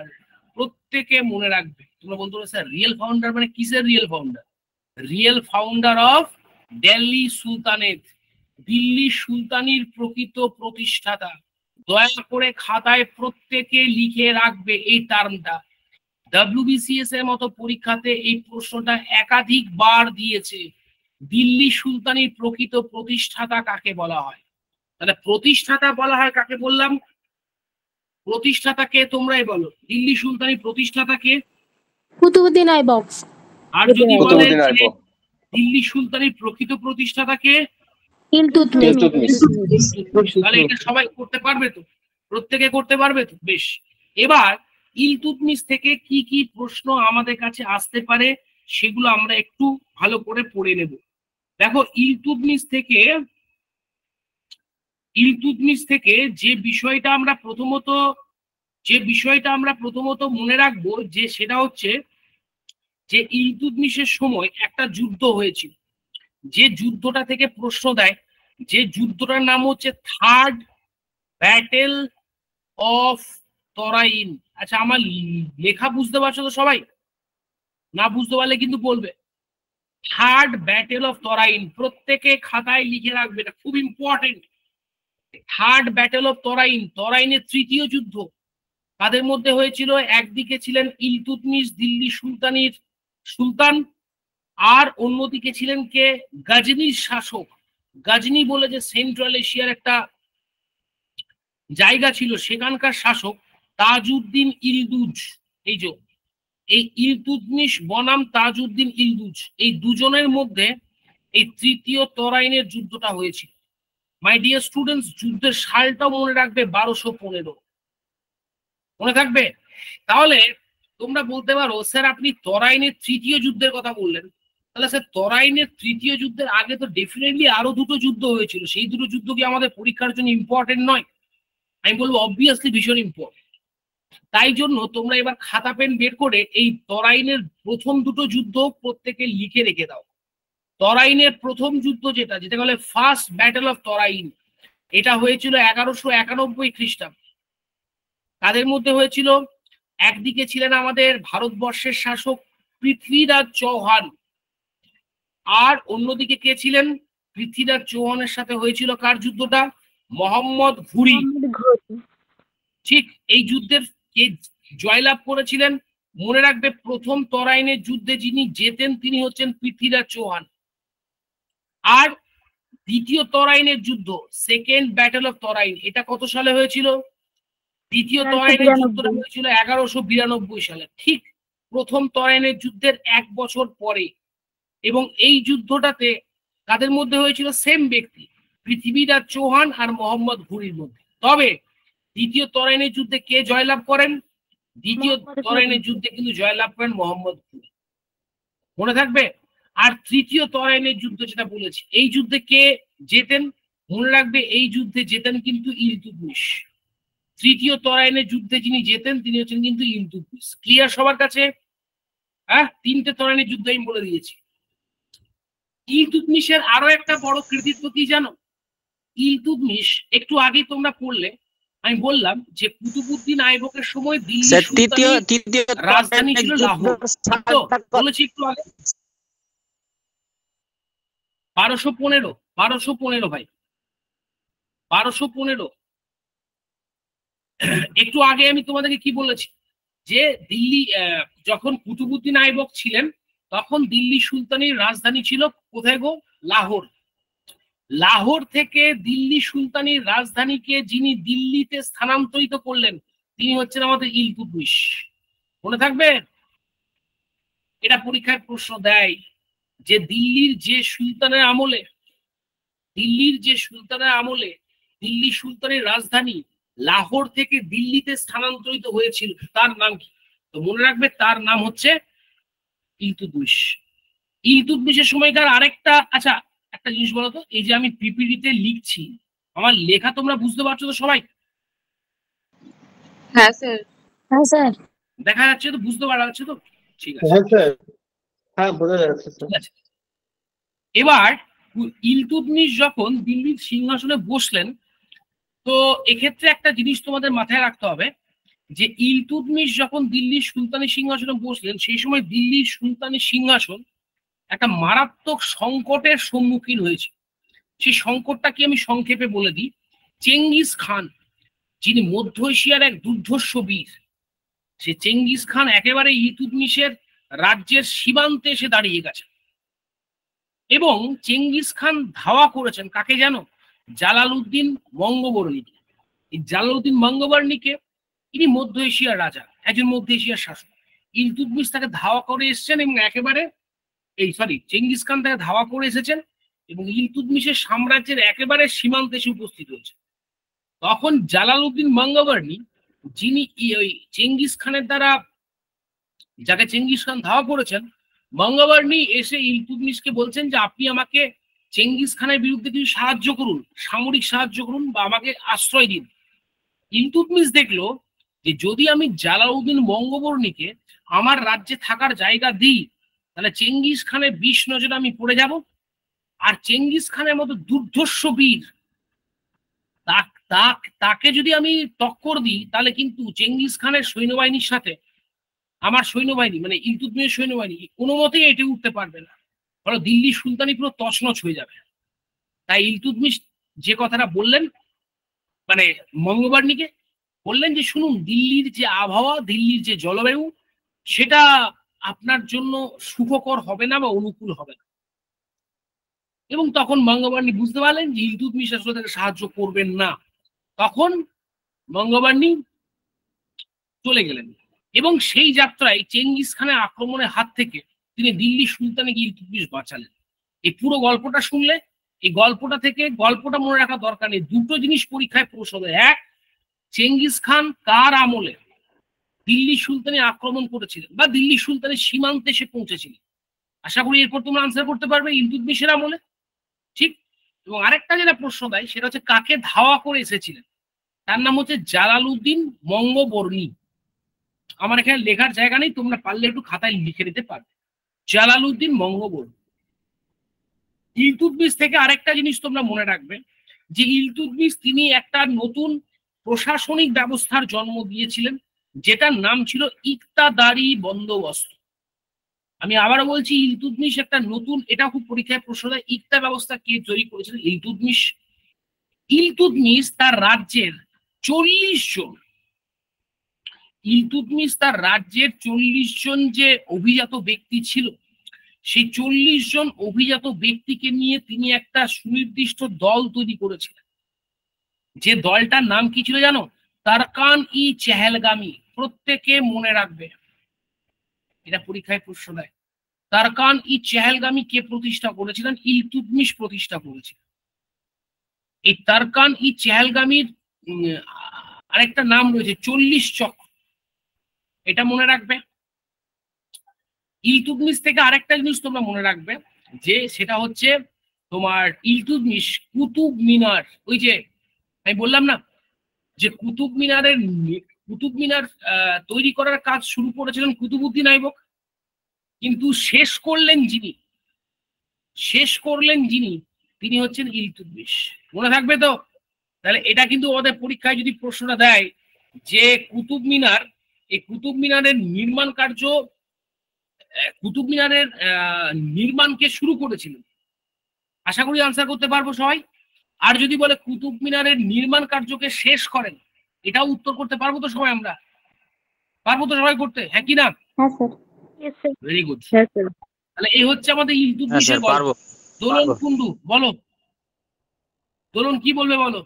প্রত্যেকে মনে রাখবে। তোমরা বলতে পারো স্যার রিয়েল ফাউন্ডার মানে কিসের real founder? Real founder of Delhi sultanate, Delhi সুলতানির প্রকৃত প্রতিষ্ঠাতা। দয়া করে খাতায় প্রত্যেকে লিখে রাখবে এই টার্মটা। WBCS এর মতো পরীক্ষাতে এই প্রশ্নটা একাধিকবার দিয়েছে। দিল্লি সুলতানির প্রকৃত প্রতিষ্ঠাতা কাকে বলা হয়? তাহলে প্রতিষ্ঠাতা বলা হয় কাকে বললাম? প্রতিষ্ঠাতাকে তোমরাই বলো, দিল্লি সুলতানি প্রতিষ্ঠাতাকে? কুতুবউদ্দিন আইবক। আর যদি বলে কুতুবউদ্দিন যে আইবক। দিল্লি সুলতানির প্রকৃত প্রতিষ্ঠাতাকে? ইলতুৎমিশ। তাহলে এটা সবাই করতে পারবে তো? প্রত্যেকে করতে পারবে তো? বেশ। এবার ইলতুৎমিশ থেকে কি কি প্রশ্ন আমাদের কাছে আসতে পারে সেগুলো আমরা একটু ভালো করে পড়ে নেব। দেখো, ইলতুৎমিশ থেকে যে বিষয়টা আমরা প্রথমত মনে রাখবো, যে সেটা হচ্ছে যে ইলতুৎমিশের সময় একটা যুদ্ধ হয়েছিল। যে যুদ্ধটা থেকে প্রশ্ন দেয়, যে যুদ্ধটার নাম হচ্ছে থার্ড ব্যাটেল অফ তরাইন। আচ্ছা, আমার লেখা বুঝতে পারছো তো সবাই? না বুঝতে পারলে কিন্তু বলবে। থার্ড ব্যাটেল অফ তরাইন, প্রত্যেকে খাতায় লিখে রাখবে, এটা খুব important. Third battle of Tarain, তরাইনের তৃতীয় যুদ্ধ। তাদের মধ্যে হয়েছিল, একদিকে ছিলেন ইলতুৎমিশ দিল্লি সুলতানির সুলতান, আর অন্যদিকে ছিলেন কে? গজনির শাসক। গজনি বলে যে সেন্ট্রাল এশিয়ার একটা জায়গা ছিল, সেখানকার শাসক তাজউদ্দিন ইলদুজ। এই ইলতুৎমিশ বনাম তাজউদ্দিন ইলদুজ, এই দুজনের মধ্যে এই তৃতীয় তরাইনের যুদ্ধটা হয়েছিল। মাই ডিয়ার স্টুডেন্টস, যুদ্ধের সালটাও মনে রাখবে, 1215 মনে থাকবে। তাহলে তোমরা বলতে পারো, স্যার আপনি তরাইনের তৃতীয় যুদ্ধের কথা বললেন, তাহলে স্যার তরাইনের তৃতীয় যুদ্ধের আগে তো ডেফিনেটলি আরো দুটো যুদ্ধ হয়েছিল, সেই দুটো যুদ্ধ কি আমাদের পরীক্ষার জন্য ইম্পর্টেন্ট নয়? আমি বলবো অবভিয়াসলি ভীষণ ইম্পর্টেন্ট। তাই জন্য তোমরা এবার খাতা পেন বের করে এই তরাইনের প্রথম দুটো যুদ্ধ প্রত্যেকে লিখে রেখে দাও। তরাইনের প্রথম যুদ্ধ যেটা বলে ফার্স্ট ব্যাটেল অফ তরাইন, এটা হয়েছিল 1191 খ্রিস্টাব্দে। তাদের মধ্যে হয়েছিল, একদিকে ছিলেন আমাদের ভারতবর্ষের শাসক পৃথ্বীরাজ চৌহান, আর অন্যদিকে কে ছিলেন? পৃথ্বীরাজ চৌহানের সাথে হয়েছিল কার যুদ্ধটা? মোহাম্মদ ঘুরি। ঠিক, এই যুদ্ধের কে জয়লাভ করেছিলেন? মনে রাখবে, প্রথম তরাইনের যুদ্ধে যিনি জেতেন তিনি হচ্ছেন পৃথ্বীরাজ চৌহান। আর দ্বিতীয় তরাইনের যুদ্ধ, সেকেন্ড ব্যাটেল অফ তরাইন, এটা কত সালে হয়েছিল? দ্বিতীয় তরাইনের যুদ্ধটা হয়েছিল 1192 সালে, ঠিক প্রথম তরাইনের যুদ্ধের 1 বছর পরে। এবং এই যুদ্ধটাতে কাদের মধ্যে হয়েছিল? সেম ব্যক্তি, পৃথ্বীরাজ চৌহান আর মোহাম্মদ ঘুরির মধ্যে। তবে দ্বিতীয় তরাইনের যুদ্ধে কে জয়লাভ করেন? দ্বিতীয় তরাইনের যুদ্ধে কিন্তু জয়লাভ করেন মোহাম্মদ ঘুরি, মনে থাকবে। আর তৃতীয় তরাইনের যুদ্ধ যেটা বলেছি, এই যুদ্ধে কে জেতেন? মনে রাখবে, এই যুদ্ধে জেতেন কিন্তু ইলতুৎমিশ। তৃতীয় তরাইনের যুদ্ধে যিনি জেতেন তিনি হচ্ছেন কিন্তু ইলতুৎমিশ। ক্লিয়ার সবার কাছে? হ্যাঁ, 3টে তরাইনের যুদ্ধ আমি বলে দিয়েছি। ইলতুৎমিশের আরো একটা বড় কৃতিত্ব কি জানো? ইলতুৎমিশ, একটু আগে তোমরা পড়লে, আমি বললাম যে কুতুবউদ্দিন আইবকের সময় দিল্লি সুলতানির রাজধানী ছিল লাহোর, বলেছি একটু আগে। 1215 ভাই, 1215। একটু আগে আমি তোমাদেরকে কি বলেছি, যে দিল্লি যখন কুতুবউদ্দিন আইবক ছিলেন তখন দিল্লি সুলতানির রাজধানী ছিল কোথায় গো? লাহোর। লাহোর থেকে দিল্লি সুলতানির রাজধানীকে যিনি দিল্লিতে স্থানান্তরিত করলেন তিনি হচ্ছেন আমাদের ইলতুৎমিশ, মনে থাকবে। এটা পরীক্ষায় প্রশ্ন দেয় যে দিল্লির যে সুলতানের আমলে দিল্লি সুলতানের রাজধানী লাহোর থেকে দিল্লিতে স্থানান্তরিত হয়েছিল, তার নাম কি? তো মনে রাখবে, তার নাম হচ্ছে ইলতুৎমিশ। ইলতুৎমিশের সময়কার আরেকটা, আচ্ছা একটা জিনিস বলো তো, এই যে আমি পিপিটিতে লিখছি, আমার লেখা তোমরা বুঝতে পারছো তো সবাই? হ্যাঁ স্যার। হ্যাঁ স্যার। দেখা যাচ্ছে তো? বুঝতে পারা যাচ্ছে তো? ঠিক আছে। হ্যাঁ স্যার, হ্যাঁ বোঝা যাচ্ছে স্যার। ঠিক আছে। এবার ইলতুৎমিশ যখন দিল্লির সিংহাসনে বসলেন, তো এক্ষেত্রে একটা জিনিস তোমাদের মাথায় রাখতে হবে, যে ইলতুৎমিশ যখন দিল্লির সুলতানি সিংহাসনে বসলেন, সেই সময় দিল্লির সুলতানি সিংহাসন একটা মারাত্মক সংকটের সম্মুখীন হয়েছে। সেই সংকটটা কি আমি সংক্ষেপে বলে দিই। চেঙ্গিস খান, যিনি মধ্য এশিয়ার এক দুর্ধর্ষ বীর, সে চেঙ্গিস খান একেবারে ইলতুৎমিশের রাজ্যের সীমান্তে এসে দাঁড়িয়ে গেছে। এবং চেঙ্গিস খান ধাওয়া করেছেন কাকে জানো? জালালউদ্দিন মঙ্গবর্ণীকে। এই জালালউদ্দিন মঙ্গবর্ণীকে ইনি মধ্য এশিয়ার রাজা, একজন মধ্য এশিয়ার শাসক। ইলতুৎমিশ তাকে ধাওয়া করে এসেছেন এবং একেবারে চেঙ্গিস খান তাকে ধাওয়া করে এসেছেন এবং ইলতুৎমিশের সাম্রাজ্যের একেবারে সীমান্তে এসে উপস্থিত হয়েছে। তখন জালালউদ্দিন মঙ্গবর্ণী, যিনি ওই চেঙ্গিস খানের দ্বারা, যাকে চেঙ্গিস খান ধাওয়া করেছেন, মঙ্গবর্ণী এসে ইলতুৎমিশকে বলছেন যে আপনি আমাকে চেঙ্গিস খানের বিরুদ্ধে কিছু সাহায্য করুন, সামরিক সাহায্য করুন বা আমাকে আশ্রয় দিন। ইলতুৎমিশ দেখলো যে যদি আমি জালালউদ্দিন মঙ্গবর্ণীকে আমার রাজ্যে থাকার জায়গা দিই তাহলে চেঙ্গিস খানের বিষ নজরে আমি পড়ে যাব, আর চেঙ্গিস খানের মতো দুর্ধর্ষ বীর তাকে যদি আমি টক্কর দিই তাহলে কিন্তু চেঙ্গিস খানের সৈন্যবাহিনীর সাথে আমার সৈন্যবাহিনী মানে ইলতুৎমিশের সৈন্যবাহিনী কোনো মতেই এটে উঠতে পারবে না, ফলে দিল্লি সুলতানি পুরো তছনছ হয়ে যাবে। তাই ইলতুৎমিশ যে কথাটা বললেন মানে মঙ্গবর্ণীকে বললেন যে শুনুন, দিল্লির যে আবহাওয়া, দিল্লির যে জলবায়ু, সেটা আপনার জন্য সুখকর হবে না বা অনুকূল হবে না। এবং তখন মঙ্গবর্ণী বুঝতে পারলেন যে ইলতুৎমিশ আসলে তাকে সাহায্য করবেন না। তখন মঙ্গবর্ণী চলে গেলেন এবং সেই যাত্রায় চেঙ্গিস খানের আক্রমণের হাত থেকে তিনি দিল্লি সুলতানকে ইলতুৎমিশ বাঁচালেন। এই পুরো গল্পটা শুনলে এই গল্পটা থেকে গল্পটা মনে রাখা দরকার নেই, দুটো জিনিস পরীক্ষায় প্রশ্ন দেয়। এক, চেঙ্গিস খান কার আমলে দিল্লি সুলতানি আক্রমণ করেছিলেন বা দিল্লি সুলতানের সীমান্তে এসে পৌঁছেছিলেন? আশা করি এরপর তোমরা আনসার করতে পারবে ইলতুৎমিশের আমলে, ঠিক। এবং আরেকটা যেটা প্রশ্ন দেয় সেটা হচ্ছে কাকে ধাওয়া করে এসেছিলেন? তার নাম হচ্ছে জালালউদ্দিন মঙ্গবর্ণী। আমার এখানে লেখার জায়গা নেই, তোমরা পারলে একটু খাতায় লিখে দিতে পারবে, জালালউদ্দিন মঙ্গবর্ণী। ইলতুৎমিশ থেকে আরেকটা জিনিস তোমরা মনে রাখবে যে ইলতুৎমিশ তিনি একটা নতুন প্রশাসনিক ব্যবস্থার জন্ম দিয়েছিলেন যেটার নাম ছিল ইকতাদারি বন্দোবস্ত। আমি আবারও বলছি, ইলতুৎমিশ একটা নতুন, এটা খুব পরীক্ষায় প্রশ্ন দেয়, ইকতা ব্যবস্থা কে তৈরি করেছিলেন? ইলতুৎমিশ। ইলতুৎমিশ তার রাজ্যের 40 জন, ইলতুৎমিশ তার রাজ্যের 40 জন যে অভিজাত ব্যক্তি ছিল, সেই 40 জন অভিজাত ব্যক্তিকে নিয়ে তিনি একটা সুনির্দিষ্ট দল তৈরি করেছিলেন। যে দলটার নাম কি ছিল জানো? তারকান-ই-চেহেলগামী। প্রত্যেকে মনে রাখবে, এটা পরীক্ষায় প্রশ্ন দেয়। তারকান-ই-চেহেলগামী কে প্রতিষ্ঠা করেছিলেন? ইলতুৎমিশ প্রতিষ্ঠা করেছিলেন। এই তারকান-ই-চেহেলগামীর আরেকটা নাম রয়েছে 40 চক্র, এটা মনে রাখবে। ইলতুৎমিশ থেকে আরেকটা জিনিস তোমরা মনে রাখবে যে সেটা হচ্ছে তোমার ইলতুৎমিশ কুতুব মিনার, ওই যে আমি বললাম না যে কুতুব মিনার তৈরি করার কাজ শুরু করেছিলেন কুতুবউদ্দিন আইবক, কিন্তু শেষ করলেন যিনি তিনি হচ্ছেন ইলতুৎমিশ। মনে থাকবে তো? তাহলে এটা কিন্তু আমাদের পরীক্ষায় যদি প্রশ্নটা দেয় যে কুতুব মিনার, এই কুতুব মিনারের নির্মাণকে শুরু করেছিলেন, আশা করি আনসার করতে পারবো সবাই। আর যদি বলে কুতুব মিনারের নির্মাণ কার্যকে শেষ করেন, এটাও উত্তর করতে পারবো তো সবাই? আমরা পারবো তো সবাই করতে, হ্যাঁ কি না? হ্যাঁ sir. Yes sir. Very good. হ্যাঁ স্যার। তাহলে এই হচ্ছে আমাদের ইলতুৎমিশের গল্প। দোলন কুন্ডু বলো, দোলন কি বলবে বলো?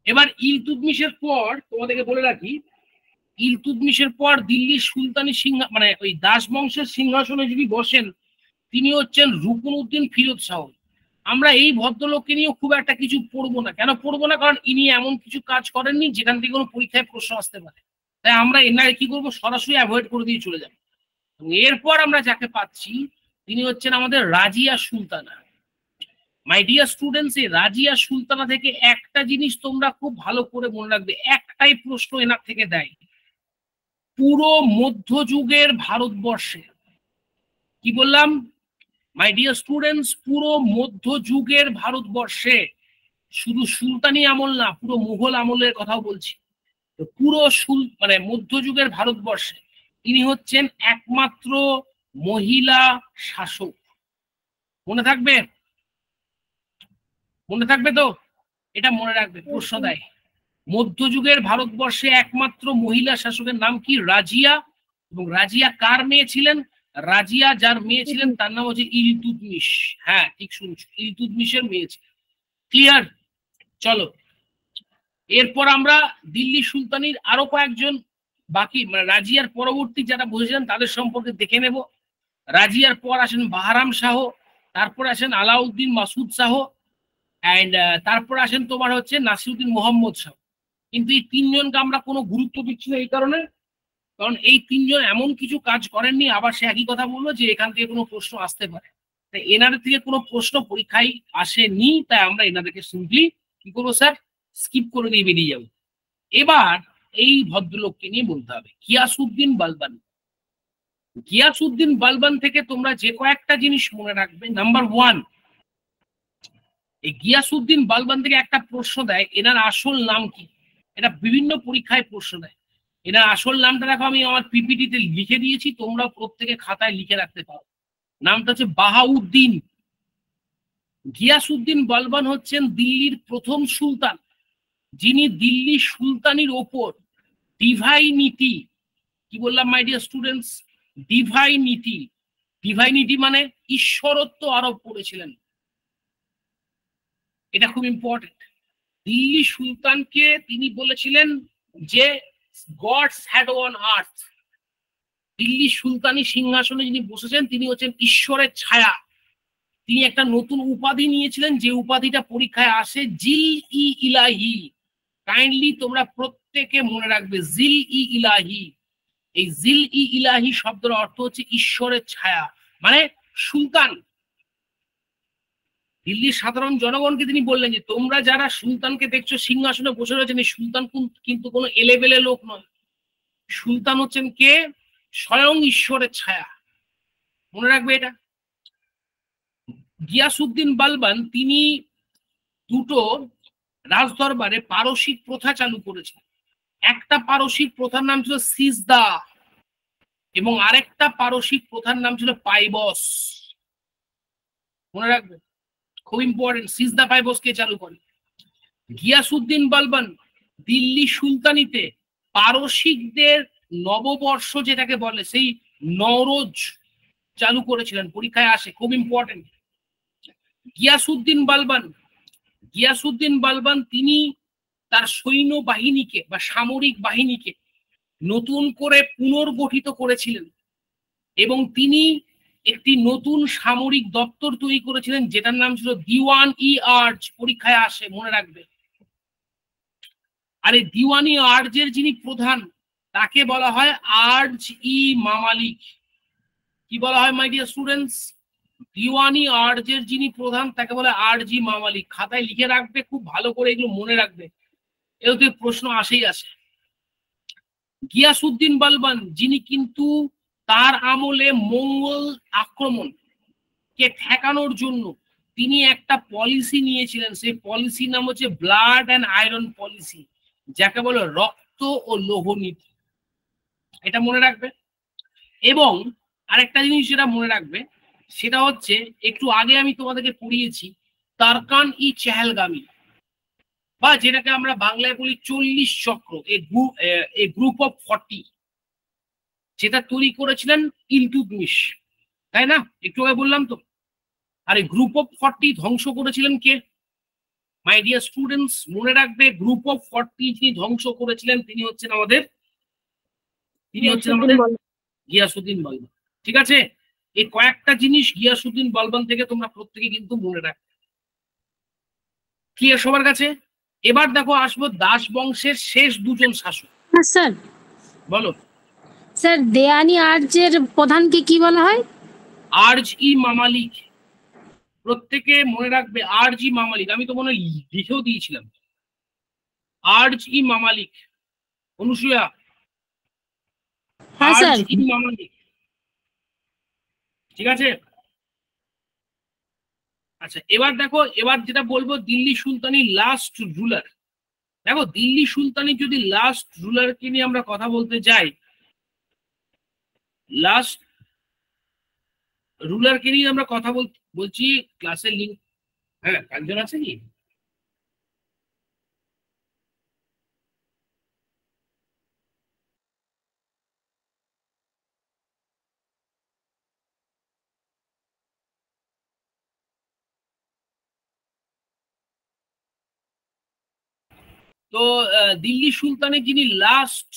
এবার ইলতুৎমিশের পর তোমাদেরকে বলে রাখি, ইলতুৎমিশের পর দিল্লির সুলতানি মানে ওই দাস বংশের সিংহাসনে যিনি বসেন তিনি হচ্ছেন রুকনউদ্দিন ফিরোজ শাহ। আমরা এই ভদ্রলোককে নিয়ে খুব একটা কিছু পড়বো না। কেন পড়বো না? কারণ ইনি এমন কিছু কাজ করেননি যেখান থেকে কোনো পরীক্ষায় প্রশ্ন আসতে পারে, তাই আমরা এনাকে কি করবো, সরাসরি অ্যাভয়েড করে দিয়ে চলে যাবো। এরপর আমরা যাকে পাচ্ছি তিনি হচ্ছেন আমাদের রাজিয়া সুলতানা। মাই ডিয়ার স্টুডেন্টস, এই রাজিয়া সুলতানা থেকে একটা জিনিস তোমরা খুব ভালো করে মনে রাখবে, একটাই প্রশ্ন এনার থেকে দেয়। পুরো মধ্যযুগের ভারতবর্ষে, কি বললাম মাই ডিয়ার স্টুডেন্টস, পুরো মধ্যযুগের ভারতবর্ষে, শুধু সুলতানি আমল না, পুরো মুঘল আমলের কথাও বলছি, পুরো মানে মধ্যযুগের ভারতবর্ষে তিনি হচ্ছেন একমাত্র মহিলা শাসক। মনে থাকবে? মনে থাকবে তো? এটা মনে রাখবে, প্রশ্ন দেয়। মধ্যযুগের ভারতবর্ষে একমাত্র মহিলা শাসকের নাম কি? রাজিয়া। এবং রাজিয়া কার মেয়ে ছিলেন? রাজিয়া যার মেয়ে ছিলেন তার নাম হচ্ছে ইলতুৎমিশ। হ্যাঁ ঠিক শুনছো, ইলতুৎমিশের মেয়ে ছিলেন। ক্লিয়ার? চলো এরপর আমরা দিল্লি সুলতানির আরো কয়েকজন বাকি মানে রাজিয়ার পরবর্তী যারা বসেছিলেন তাদের সম্পর্কে দেখে নেব। রাজিয়ার পর আসেন বাহারাম শাহ, তারপর আসেন আলাউদ্দিন মাসুদ শাহ, অ্যান্ড তারপর আসেন তোমার হচ্ছে নাসিরুদ্দিন মোহাম্মদ শাহ। কিন্তু এই তিনজনকে আমরা কোনো গুরুত্ব দিচ্ছি না এই কারণে, কারণ এই তিনজন এমন কিছু কাজ করেননি, আবার সে একই কথা বললো যে এখান থেকে কোনো প্রশ্ন আসতে পারে, তাই এনাদের থেকে কোনো প্রশ্ন পরীক্ষায় আসেনি, তাই আমরা এনাদেরকে সিম্পলি কি করবো স্যার, স্কিপ করে দিয়ে বেরিয়ে যাবো। এবার এই ভদ্রলোককে নিয়ে বলতে হবে গিয়াসউদ্দিন বালবান। গিয়াসউদ্দিন বালবান থেকে তোমরা যে কয়েকটা জিনিস মনে রাখবে। নাম্বার ওয়ান, এই গিয়াসউদ্দিন বালবান থেকে একটা প্রশ্ন দেয়, এনার আসল নাম কি? এটা বিভিন্ন পরীক্ষায় প্রশ্ন দেয়। এনার আসল নামটা দেখো আমি আমার পিপিটিতে লিখে দিয়েছি, তোমরা প্রত্যেকে খাতায় লিখে রাখতে পারো। নামটা হচ্ছে বাহাউদ্দিন। গিয়াসউদ্দিন বালবান হচ্ছেন দিল্লির প্রথম সুলতান, যিনি দিল্লি সুলতানির ওপর ডিভাইনিটি, কি বললাম মাই ডিয়ার স্টুডেন্টস, ডিভাইনিটি, ডিভাইনিটি মানে ঈশ্বরত্ব আরোপ করেছিলেন। এটা খুব ইম্পর্টেন্ট। দিল্লি সুলতানকে তিনি বলেছিলেন যে God's had on earth, Delhi সুলতানি সিংহাসনে যিনি বসেছেন তিনি হচ্ছেন ঈশ্বরের ছায়া। তিনি একটা নতুন উপাধি নিয়েছিলেন, যে উপাধিটা পরীক্ষায় আসে জিল ই ইলাহি। কাইন্ডলি তোমরা প্রত্যেকে মনে রাখবে জিল ই ইলাহি। এই জিল ই ইলাহি শব্দের অর্থ হচ্ছে ঈশ্বরের ছায়া, মানে সুলতান। দিল্লির সাধারণ জনগণকে তিনি বললেন যে তোমরা যারা সুলতানকে দেখছো সিংহাসনে বসে রয়েছেন, এই সুলতান কিন্তু কোনো এলেবেলে লোক নয়। সুলতান হচ্ছেন কে? স্বয়ং ঈশ্বরের ছায়া। মনে রাখবে এটা। গিয়াসউদ্দিন বালবান তিনি দুটো রাজদরবারে পারসিক প্রথা চালু করেছেন। একটা পারসিক প্রথার নাম ছিল সিজদা এবং আরেকটা পারসিক প্রথার নাম ছিল পাইবস। মনে রাখবে, খুব ইম্পর্টেন্ট। সিজদা পাইবস কে চালু করে? গিয়াসউদ্দিন বালবান দিল্লি সুলতানিতে পারসিকদের নববর্ষ যেটাকে বলে সেই নওরোজ চালু করেছিলেন, পরীক্ষায় আসে, খুব ইম্পর্টেন্ট। গিয়াসউদ্দিন বালবান তিনি তার সৈন্য বাহিনীকে বা সামরিক বাহিনীকে নতুন করে পুনর্গঠিত করেছিলেন এবং তিনি একটি নতুন সামরিক দপ্তর তৈরি করেছিলেন যেটার নাম ছিল দিওয়ান ই আর্জ, পরীক্ষায় আসে, মনে রাখবে। আর এই দিওয়ান ই আর্জের যিনি প্রধান তাকে বলা হয় আর্জ ই মামালিক। কি বলা হয় মাই ডিয়ার স্টুডেন্টস? দিওয়ানি আর্জের যিনি প্রধান তাকে বলে আর্জ ই মামালিক। খাতায় লিখে রাখবে, খুব ভালো করে এগুলো মনে রাখবে, এতে প্রশ্ন আসেই আসে। গিয়াসউদ্দিন বালবান যিনি কিন্তু তার আমলে মঙ্গল আক্রমণ কে ঠেকানোর জন্য তিনি একটা পলিসি নিয়েছিলেন, সেই পলিসির নাম হচ্ছে ব্লাড অ্যান্ড আয়রন পলিসি, যাকে বলে রক্ত ও লৌহ নীতি। এটা মনে রাখবে। এবং আরেকটা জিনিস যেটা মনে রাখবে সেটা হচ্ছে একটু আগে আমি তোমাদেরকে পড়িয়েছি তারকান ই চেহেলগামী, বা যেটাকে আমরা বাংলায় বলি 40 চক্র, এ গ্রুপ অফ 40, যেটা তৈরি করেছিলেন ইলতুৎমিশ, তাই না? একটু আগে বললাম তো। আর এই গ্রুপ অফ 40 ধ্বংস করেছিলেন কে? মাই ডিয়ার স্টুডেন্টস মনে রাখবে, গ্রুপ অফ 40 যিনি ধ্বংস করেছিলেন তিনি হচ্ছেন আমাদের গিয়াসউদ্দিন বালবান। ঠিক আছে, এই কয়েকটা জিনিস গিয়াসউদ্দিন বালবান থেকে তোমরা প্রত্যেকে কিন্তু মনে রাখবে। ক্লিয়ার সবার কাছে? এবার দেখো আসবো দাস বংশের শেষ দুজন শাসক। স্যার বলো। স্যার দেওয়ানি আর্জের প্রধানকে কি বলা হয়? আর্জ ই মামালিক। প্রত্যেকে মনে রাখবে আর্জ ই মামালিক, আমি তো মনে হয় লিখেও দিয়েছিলাম। আর্জ ই মামালিক। অনুসূয়া, হ্যাঁ স্যার। আর্জ ই মামালিক। ঠিক আছে, আচ্ছা এবার দেখো, এবার যেটা বলবো দিল্লি সুলতানি লাস্ট রুলার। দেখো দিল্লি সুলতানি যদি লাস্ট রুলারকে নিয়ে আমরা কথা বলতে যাই, লাস্ট রুলারকে নিয়ে আমরা কথা বলছি। ক্লাসের লিঙ্ক, হ্যাঁ একজন আছে কি? তো দিল্লি সুলতানের যিনি লাস্ট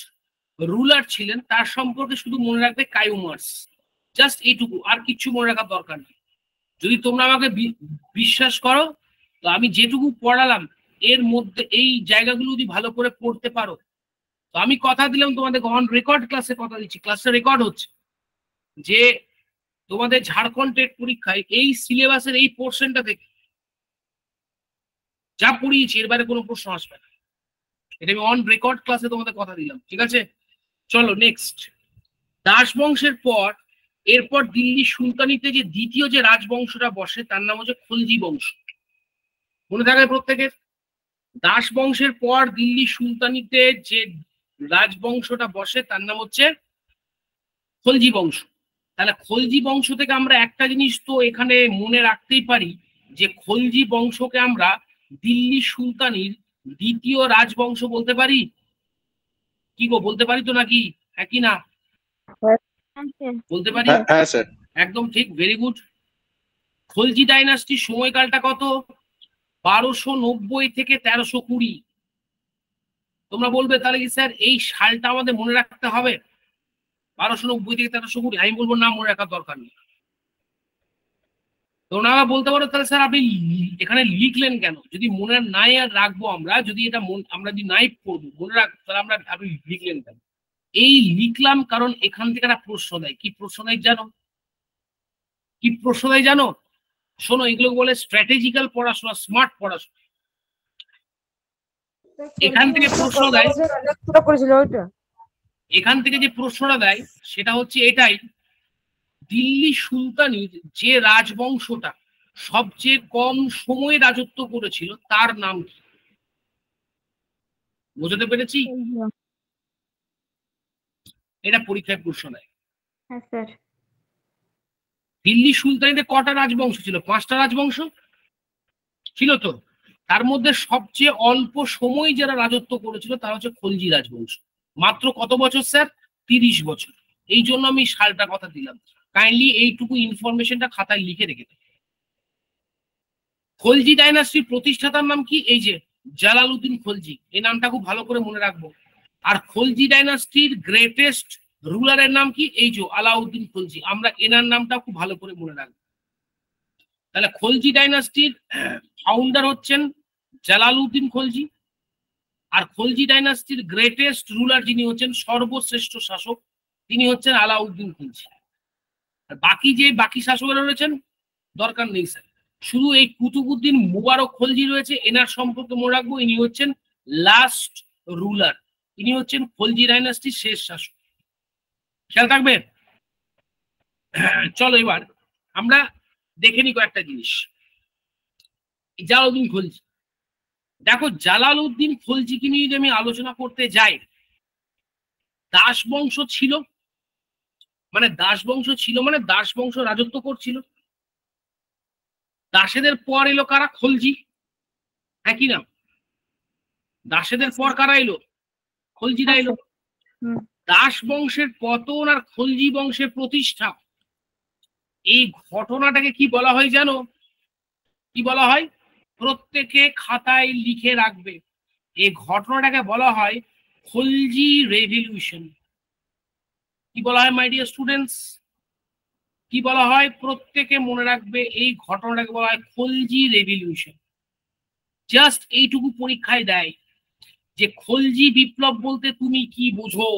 রুলার ছিলেন তার সম্পর্কে শুধু মনে রাখবে কায়ুমার্স, জাস্ট এইটুকু, আর কিচ্ছু মনে রাখার দরকার নেই। যদি তোমরা আমাকে বিশ্বাস করো তো আমি যেটুকু পড়ালাম এর মধ্যে এই জায়গাগুলো যদি ভালো করে পড়তে পারো, তো আমি কথা দিলাম তোমাদের অন রেকর্ড ক্লাসে কথা দিচ্ছি, ক্লাসটা রেকর্ড হচ্ছে, যে তোমাদের ঝাড়খণ্ড টেট পরীক্ষায় এই সিলেবাসের এই পোর্শনটা থেকে যা পড়িয়েছি এর বাইরে কোনো প্রশ্ন আসবে না। এটা আমি অন রেকর্ড ক্লাসে তোমাদের কথা দিলাম, ঠিক আছে? চলো নেক্সট। দাস বংশের পর এরপর দিল্লি সুলতানিতে যে দ্বিতীয় যে রাজবংশটা বসে তার নাম হচ্ছে খলজি বংশ। মনে থাকে প্রত্যেকের? দাস বংশের পর দিল্লি সুলতানিতে যে রাজবংশটা বসে তার নাম হচ্ছে খলজি বংশ। তাহলে খলজি বংশ থেকে আমরা একটা জিনিস তো এখানে মনে রাখতেই পারি, যে খলজি বংশকে আমরা দিল্লি সুলতানির দ্বিতীয় রাজবংশ বলতে পারি। কি গো, বলতে পারি তো নাকি? হ্যাঁ কি না বলতে পারি? হ্যাঁ স্যার, একদম ঠিক, ভেরি গুড। খলজি ডাইনাস্টির সময়কালটা কত? 1290 থেকে 1320। তোমরা বলবে তাহলে কি স্যার এই সালটা আমাদের মনে রাখতে হবে? 1290 থেকে 1320? আমি বলবো না, মনে রাখার দরকার নেই। তোমরা বলতে পারো তাহলে স্যার আপনি এখানে লিখলেন কেন? যদি মনে নাই আর রাখবো আমরা, যদি এটা আমরা যদি নাই পড়বো মনে রাখ, তাহলে আমরা আপনি লিখলেন কেন? এই লিখলাম কারণ এখান থেকে একটা প্রশ্ন দেয়। কি প্রশ্ন দেয় জানো? কি প্রশ্ন দেয় জানো? শোনো, এগুলো বলে স্ট্র্যাটেজিক্যাল পড়াশোনা, স্মার্ট পড়াশোনা। এখান থেকে প্রশ্ন দেয়, এখান থেকে যে প্রশ্নটা দেয় সেটা হচ্ছে এটাই, দিল্লি সুলতানির যে রাজবংশটা সবচেয়ে কম সময়ে রাজত্ব করেছিল তার নাম কি? বুঝতে পেরেছি? এটা পরীক্ষায় প্রশ্ন দেয়। হ্যাঁ স্যার। দিল্লি সুলতানিতে কটা রাজবংশ ছিল? 5টা রাজবংশ ছিল তো। তার মধ্যে সবচেয়ে অল্প সময় যারা রাজত্ব করেছিল তারা হচ্ছে খলজি রাজবংশ। মাত্র কত বছর স্যার? 30 বছর। এই জন্য আমি সালটা কথা দিলাম। কাইন্ডলি এইটুকু ইনফরমেশনটা খাতায় লিখে রেখে দেবে। খলজি ডাইনাস্টির প্রতিষ্ঠাতার নাম কি? এই যে জালালউদ্দিন খলজি, এই নামটা খুব ভালো করে মনে রাখবো। আর খলজি ডাইনাস্টির গ্রেটেস্ট রুলারের নাম কি? এই যে আলাউদ্দিন খলজি। আমরা এনার নামটা খুব ভালো করে মনে রাখবো। তাহলে খলজি ডাইনাস্টির ফাউন্ডার হচ্ছেন জালালউদ্দিন খলজি, আর খলজি ডাইনাস্টির গ্রেটেস্ট রুলার যিনি হচ্ছেন, সর্বশ্রেষ্ঠ শাসক, তিনি হচ্ছেন আলাউদ্দিন খলজি। আর বাকি শাসকেরা রয়েছেন দরকার নেই স্যার, শুধু এই কুতুবউদ্দিন মুবারক খলজি রয়েছে, এনার সম্পর্কে মনে রাখবো, ইনি হচ্ছেন লাস্ট রুলার, ইনি হচ্ছেন খলজি ডাইনাস্টির শেষ শাসক। খেয়াল থাকবে। চলো এবার আমরা দেখে নি কয়েকটা জিনিস। জালালউদ্দিন খলজি, দেখো জালালউদ্দিন খলজিকে নিয়ে যদি আমি আলোচনা করতে যাই, দাস বংশ ছিল, মানে দাস বংশ রাজত্ব করছিল। দাসেদের পর এলো কারা? খলজি। হ্যাঁ কি না? দাসেদের পর কারা এলো? খলজিরা এলো। দাস বংশের পতন আর খলজি বংশের প্রতিষ্ঠা, এই ঘটনাটাকে কি বলা হয় জানো? কি বলা হয়? প্রত্যেকে খাতায় লিখে রাখবে। এই ঘটনাটাকে বলা হয় খলজি রেভলিউশন। কি বলা হয় মাই ডিয়ার স্টুডেন্টস? কি বলা হয়? প্রত্যেকে মনে রাখবে, এই ঘটনাটাকে বলা হয় খলজি রেভলিউশন। জাস্ট এইটুকু পরীক্ষায় দেয় যে খলজি বিপ্লব বলতে তুমি কি বোঝো।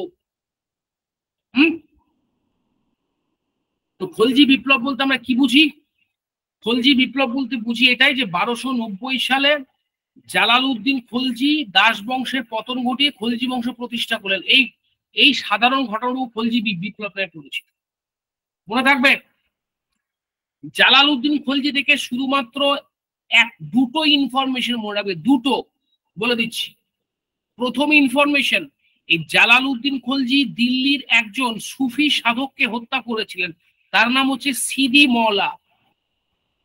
তো খলজি বিপ্লব বলতে আমরা কি বুঝি? খলজি বিপ্লব বলতে বুঝি এটাই যে 1290 সালে জালালউদ্দিন খলজি দাস বংশের পতন ঘটিয়ে খলজি বংশ প্রতিষ্ঠা করলেন। এই সাধারণ ঘটনাটুকু খলজি বিপ্লবে পড়েছি, মনে থাকবে। জালালউদ্দিন খলজি থেকে শুধুমাত্র দুটো ইনফরমেশন মনে রাখবে, দুটো বলে দিচ্ছি। প্রথম ইনফরমেশন, এই জালালউদ্দিন খলজি দিল্লির একজন সুফি সাধককে হত্যা করেছিলেন, তার নাম হচ্ছে সিদি মওলা।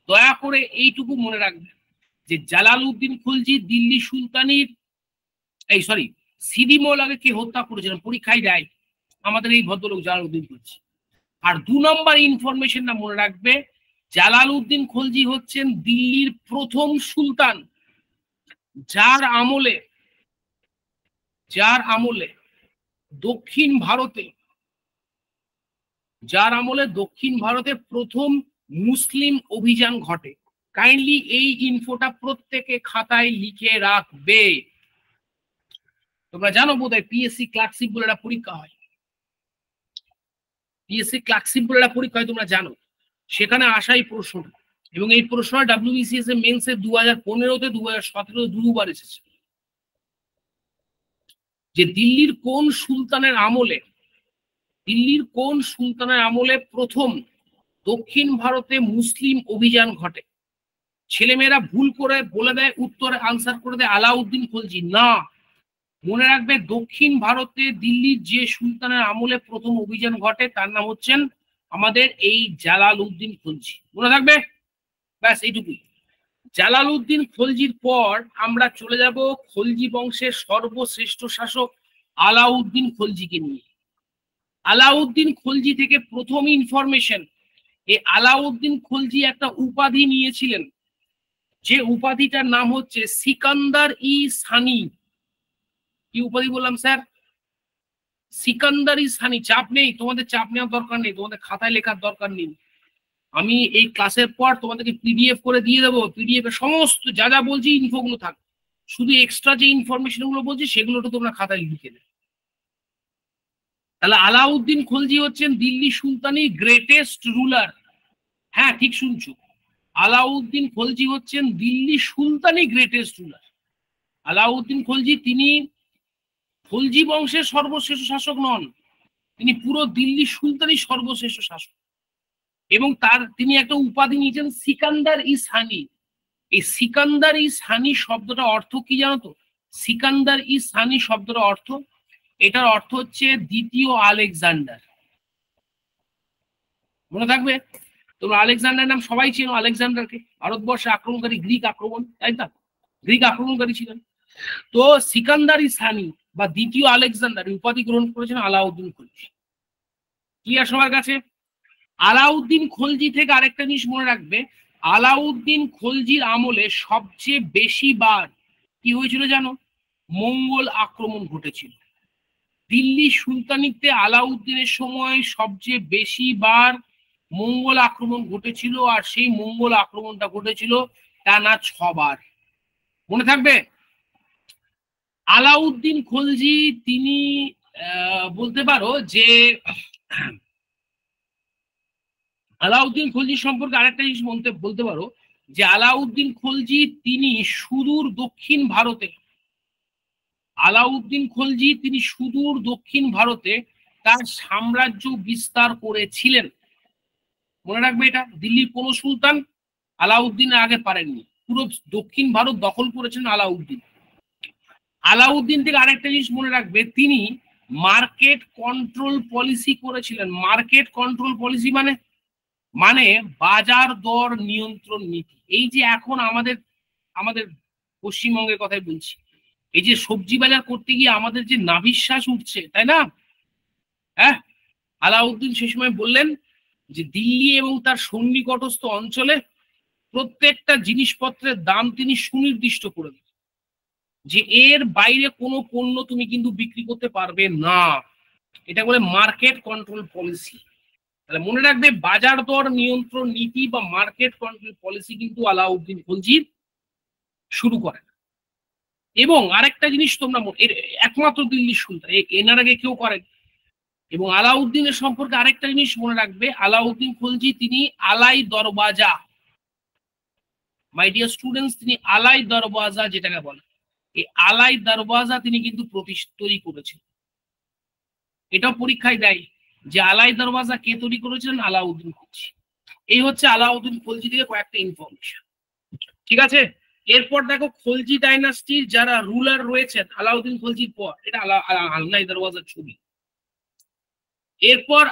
দয়া করে এইটুকু মনে রাখবেন যে জালালউদ্দিন খলজি দিল্লি সুলতানির সিদি মওলাকে কে হত্যা করেছিলেন, পরীক্ষায় দেয় আমাদের এই ভদ্রলোক জালালউদ্দিন খলজি। আর 2 নম্বর ইনফরমেশনটা মনে রাখবে, জালালউদ্দিন খলজি হচ্ছেন দিল্লির প্রথম সুলতান যার আমলে যার আমলে দক্ষিণ ভারতে প্রথম মুসলিম অভিযান ঘটে। কাইন্ডলি এই ইনফোটা প্রত্যেকে খাতায় লিখে রাখবে। তোমরা জানো বোধহয় পিএসসি ক্লার্কশিপ বলে একটা পরীক্ষা হয়, তোমরা জানো, সেখানে আসা এই প্রশ্নটা, এবং এই প্রশ্নটা WBCS মেন্সে 2015-তে 2017 দুবার এসেছে, যে দিল্লির কোন সুলতানের আমলে প্রথম দক্ষিণ ভারতে মুসলিম অভিযান ঘটে। ছেলেমেয়েরা ভুল করে বলে দেয়, উত্তরে আনসার করে দেয় আলাউদ্দিন খলজি। না, মনে রাখবে দক্ষিণ ভারতে দিল্লির যে সুলতানের আমলে প্রথম অভিযান ঘটে তার নাম হচ্ছেন আমাদের এই জালালউদ্দিন খলজি। মনে থাকবে, ব্যাস এইটুকুই। জালালউদ্দিন খলজির পর আমরা চলে যাব খলজি বংশের সর্বশ্রেষ্ঠ শাসক আলাউদ্দিন খলজিকে নিয়ে। আলাউদ্দিন খলজি থেকে প্রথম ইনফরমেশন, এই আলাউদ্দিন খলজি একটা উপাধি নিয়েছিলেন, যে উপাধিটার নাম হচ্ছে সিকান্দার ই সানি। কি উপাধি বললাম স্যার? সিকান্দার ই সানি। চাপ নেই, তোমাদের চাপ নেওয়ার দরকার নেই, তোমাদের খাতায় লেখার দরকার নেই। আমি এই ক্লাসের পর তোমাদেরকে PDF করে দিয়ে দেবো। PDF এ সমস্ত যা যা বলছি ইনফোগুলো থাকবে, শুধু এক্সট্রা যে ইনফরমেশন গুলো বলছি সেগুলো তোমরা খাতায় লিখে দেবে। তাহলে আলাউদ্দিন খলজি হচ্ছেন দিল্লি সুলতানি গ্রেটেস্ট রুলার। হ্যাঁ, ঠিক শুনছো, আলাউদ্দিন খলজি হচ্ছেন দিল্লি সুলতানি গ্রেটেস্ট রুলার। আলাউদ্দিন খলজি, তিনি খলজি বংশের সর্বশ্রেষ্ঠ শাসক নন, তিনি পুরো দিল্লি সুলতানি সর্বশ্রেষ্ঠ শাসক, এবং তিনি একটা উপাধি নিয়েছেন সিকান্দার ই সানি। এই সিকান্দার ই সানি শব্দটা অর্থ কি জানো তো? সিকান্দার ই সানি শব্দটার অর্থ, এটার অর্থ হচ্ছে দ্বিতীয় আলেকজান্ডার। মনে থাকবে, তোমরা আলেকজান্ডার নাম সবাই চেনো, আলেকজান্ডারকে, ভারতবর্ষে আক্রমণকারী, গ্রিক আক্রমণ, তাই না? গ্রিক আক্রমণকারী ছিলেন। তো সিকান্দার ই সানি বা দ্বিতীয় আলেকজান্ডার উপাধি গ্রহণ করেছেন আলাউদ্দিন খলজি। ক্লিয়ার সবার কাছে? আলাউদ্দিন খলজি থেকে আরেকটা জিনিস মনে রাখবে, আলাউদ্দিন খলজির আমলে সবচেয়ে বেশি বার কি হয়েছিল জানো? মঙ্গল আক্রমণ ঘটেছিল। দিল্লি সুলতানিতে আলাউদ্দিনের সময় সবচেয়ে বেশি বার মঙ্গল আক্রমণ ঘটেছিল, আর সেই মঙ্গল আক্রমণটা ঘটেছিল টানা 6 বার। মনে থাকবে, আলাউদ্দিন খলজি তিনি বলতে পারো যে আলাউদ্দিন খলজি সম্পর্কে আরেকটা জিনিস বলতে পারো যে আলাউদ্দিন খলজি তিনি সুদূর দক্ষিণ ভারতে তার সাম্রাজ্য বিস্তার করেছিলেন। মনে রাখবে এটা, দিল্লির কোন সুলতান আলাউদ্দিনের আগে পারেননি, পুরো দক্ষিণ ভারত দখল করেছেন আলাউদ্দিন। আলাউদ্দিন থেকে আরেকটা জিনিস মনে রাখবে, তিনি মার্কেট কন্ট্রোল পলিসি করেছিলেন। মার্কেট কন্ট্রোল পলিসি মানে বাজার দর নিয়ন্ত্রণ নীতি। এই যে এখন আমাদের পশ্চিমবঙ্গের কথাই বলছি, এই যে সবজি বাজার করতে গিয়ে আমাদের যে নাভিশ্বাস উঠছে, তাই না? হ্যাঁ, আলাউদ্দিন সে সময় বললেন যে দিল্লি এবং তার সন্নিকটস্থ অঞ্চলে প্রত্যেকটা জিনিসপত্রের দাম তিনি সুনির্দিষ্ট করে দেন, যে এর বাইরে কোনো পণ্য তুমি কিন্তু বিক্রি করতে পারবে না। এটা বলে মার্কেট কন্ট্রোল পলিসি। তাহলে মনে রাখবে, বাজার দর নিয়ন্ত্রণ নীতি বা মার্কেট কন্ট্রোল পলিসি কিন্তু আলাউদ্দিন খলজি শুরু করেন। এবং আরেকটা জিনিস তোমরা, একমাত্র দিল্লি সুলতান, এনার আগে কেউ করেন। এবং আলাউদ্দিনের সম্পর্কে আরেকটা জিনিস মনে রাখবে, আলাউদ্দিন খলজি তিনি আলাই দরওয়াজা, মাই ডিয়ার স্টুডেন্টস, তিনি আলাই দরওয়াজা যেটাকে বলে, এই আলাই দরওয়াজা তিনি কিন্তু তৈরি করেছেন। এটাও পরীক্ষায় দেয় যে আলাই দরওয়াজা কে তৈরি করেছিলেন? আলাউদ্দিন খলজি। এই হচ্ছে আলাউদ্দিন খলজি থেকে কয়েকটা ইনফরমেশন, ঠিক আছে? এরপর দেখো খলজি ডাইনাস্টির যারা রুলার রয়েছেন আলাউদ্দিন খলজির পর, এটা আলাই দরওয়াজার ছবি। এরপর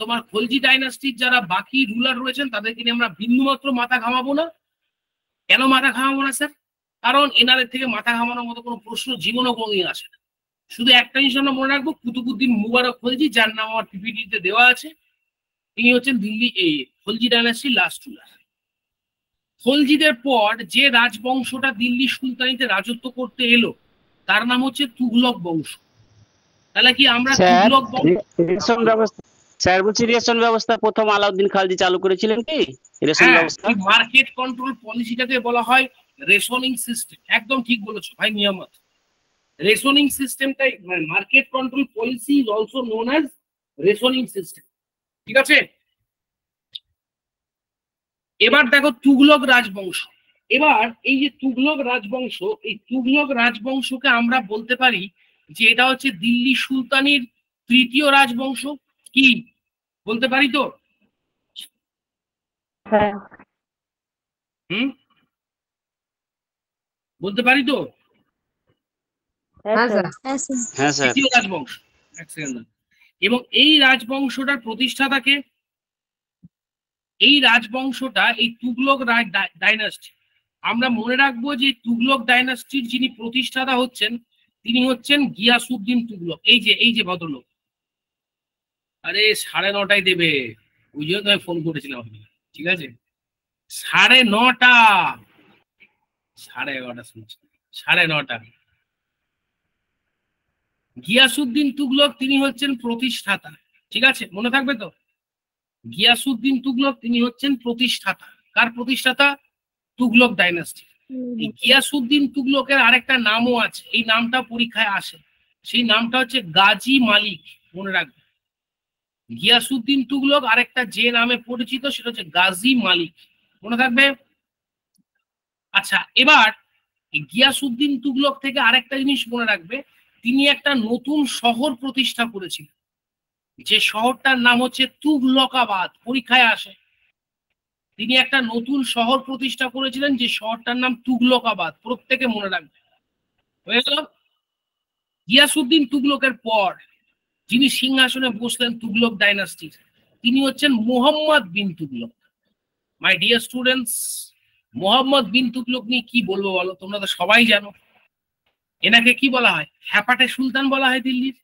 তোমার খলজি ডাইনাস্টির যারা বাকি রুলার রয়েছেন তাদেরকে নিয়ে আমরা বিন্দুমাত্র মাথা ঘামাবো না। কেন মাথা ঘামাবো না স্যার? কারণ এনাদের থেকে মাথা ঘামানোর মতো কোনো প্রশ্ন জীবনও কোনোদিন আসে না। শুধু একটা জিনিস আমরা মনে রাখবো, কুতুবউদ্দিন মুবারক খলজি, যার নাম আমার PPT-তে দেওয়া আছে, তিনি হচ্ছেন দিল্লি এই খলজি ডাইনাস্টির লাস্ট রুলার। খলজিদের পর যে রাজবংশটা দিল্লি সুলতানিতে রাজত্ব করতে এলো তার নাম হচ্ছে তুঘলক বংশ। তাহলে কি আমরা স্যার তুঘলক বংশ, রেশন ব্যবস্থা, স্যার বলছি রেশন ব্যবস্থা প্রথম আলাউদ্দিন খালজি চালু করেছিলেন কি রেশন হ্যাঁ, ব্যবস্থা? এই মার্কেট কন্ট্রোল পলিসিটাকে বলা হয় রেশনিং সিস্টেম। একদম ঠিক বলেছো ভাই নিয়ামত। রেশনিং সিস্টেমটাই market control policy is also known as rationing system. ঠিক আছে, এবার দেখো তুঘলক রাজবংশ। এবার এই যে তুঘলক রাজবংশ, এই তুঘলক রাজবংশকে আমরা বলতে পারি যে এটা হচ্ছে দিল্লি সুলতানির তৃতীয় রাজবংশ। কি বলতে পারি তো? হুম, বলতে পারি তো? হ্যাঁ স্যার। হ্যাঁ স্যার। তৃতীয় রাজবংশ। এক সেকেন্ড। এবং এই রাজবংশটার প্রতিষ্ঠাতাকে, এই রাজবংশটা এই তুঘলক ডাইনাস্টি, আমরা মনে রাখবো যে তুঘলক ডাইনাস্টির যিনি প্রতিষ্ঠাতা হচ্ছেন তিনি হচ্ছেন গিয়াসউদ্দিন তুঘলক। এই যে ভদ্রলোক। আরে 9:30 দেবে, ওই জন্য আমি ফোন করেছিলাম আপনাকে। ঠিক আছে, 9:30, 11:30 শুনছি, 9:30। গিয়াসউদ্দিন তুঘলক তিনি হচ্ছেন প্রতিষ্ঠাতা। ঠিক আছে, মনে থাকবে তো? গিয়াসউদ্দিন তুঘলক তিনি হচ্ছেন প্রতিষ্ঠাতা। কার প্রতিষ্ঠাতা? তুঘলক ডাইনাস্টি। এই গিয়াসউদ্দিন তুঘলকের আরেকটা নামও আছে, এই নামটা পরীক্ষায় আসে, সেই নামটা হচ্ছে গাজী মালিক। মনে রাখবে, গিয়াসউদ্দিন তুঘলক আরেকটা যে নামে পরিচিত সেটা হচ্ছে গাজী মালিক। মনে থাকবে? আচ্ছা, এবার এই গিয়াসউদ্দিন তুঘলক থেকে আরেকটা জিনিস মনে রাখবে, তিনি একটা নতুন শহর প্রতিষ্ঠা করেছিলেন, যে শহরটার নাম হচ্ছে তুঘলকাবাদ। পরীক্ষায় আসে, তিনি একটা নতুন শহর প্রতিষ্ঠা করেছিলেন যে শহরটার নাম তুঘলকাবাদ। প্রত্যেকে মনে রাখবে। হয়ে গেল। গিয়াসউদ্দিন তুঘলকের পর যিনি সিংহাসনে বসলেন তুঘলক ডাইনাস্টির, তিনি হচ্ছেন Mohammad bin Tughlaq. My dear students, Mohammad bin Tughlaq নিয়ে কি বলবো বলো? তোমরা তো সবাই জানো এনাকে কি বলা হয়, হ্যাপাটে সুলতান বলা হয় দিল্লির।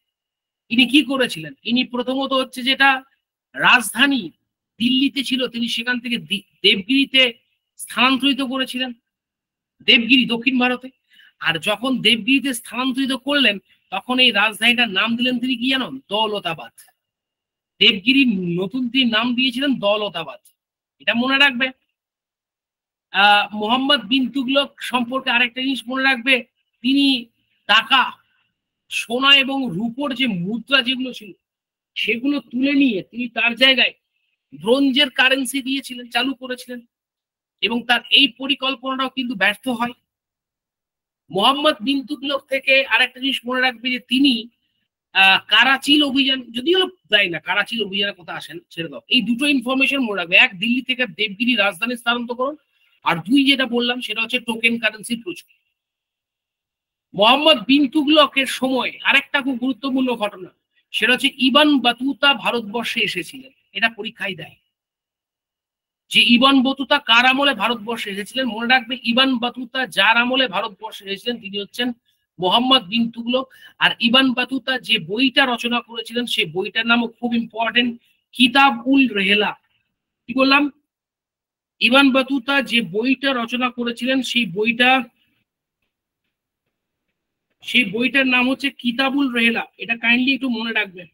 ইনি কি করেছিলেন? ইনি প্রথমত হচ্ছে যেটা রাজধানী দিল্লিতে ছিল তিনি সেখান থেকে দেবগিরিতে স্থানান্তরিত করেছিলেন, দেবগিরি দক্ষিণ ভারতে। আর যখন দেবগিরিতে স্থানান্তরিত করলেন তখন এই রাজধানীটার নাম দিলেন তিনি কি জানো? দৌলতাবাদ। দেবগিরির নতুন তিনি নাম দিয়েছিলেন দৌলতাবাদ। এটা মনে রাখবে। মোহাম্মদ বিন তুঘলক সম্পর্কে আরেকটা জিনিস মনে রাখবে, তিনি টাকা, সোনা এবং রূপোর যে মুদ্রা যেগুলো ছিল সেগুলো তুলে নিয়ে তিনি তার জায়গায় ব্রোঞ্জের কারেন্সি দিয়েছিলেন, চালু করেছিলেন, এবং তার এই পরিকল্পনাটাও কিন্তু ব্যর্থ হয়। মোহাম্মদ বিন তুঘলক থেকে আরেকটা জিনিস মনে রাখবে যে তিনি কারাচিল অভিযান, যদিও যাই না কারাচিল অভিযানের কথা আসেন ছেড়ে দাও, এই দুটো ইনফরমেশন মনে রাখবে। এক, দিল্লি থেকে দেবগিরি রাজধানী স্থানান্তরকরণ, আর দুই যেটা বললাম সেটা হচ্ছে টোকেন কারেন্সির প্রচুর। মোহাম্মদ বিন তুঘলকের সময় আরেকটা খুব গুরুত্বপূর্ণ ঘটনা, সেটা হচ্ছে ইবান বাতুতা ভারতবর্ষে এসেছিলেন। এটা পরীক্ষায় দেয় যে ইবান বতুতা কার আমলে ভারতবর্ষে এসেছিলেন। মনে রাখবে, ইবান বাতুতা যার আমলে ভারতবর্ষে এসেছিলেন তিনি হচ্ছেন মোহাম্মদ বিন তুঘলক। আর ইবান বাতুতা যে বইটা রচনা করেছিলেন সেই বইটার নামও খুব ইম্পর্টেন্ট, কিতাব উল রেহলা। কি বললাম? ইবান বাতুতা যে বইটা রচনা করেছিলেন সেই বইটার নাম হচ্ছে কিতাবুল রেহলা। এটা কাইন্ডলি একটু মনে রাখবেন।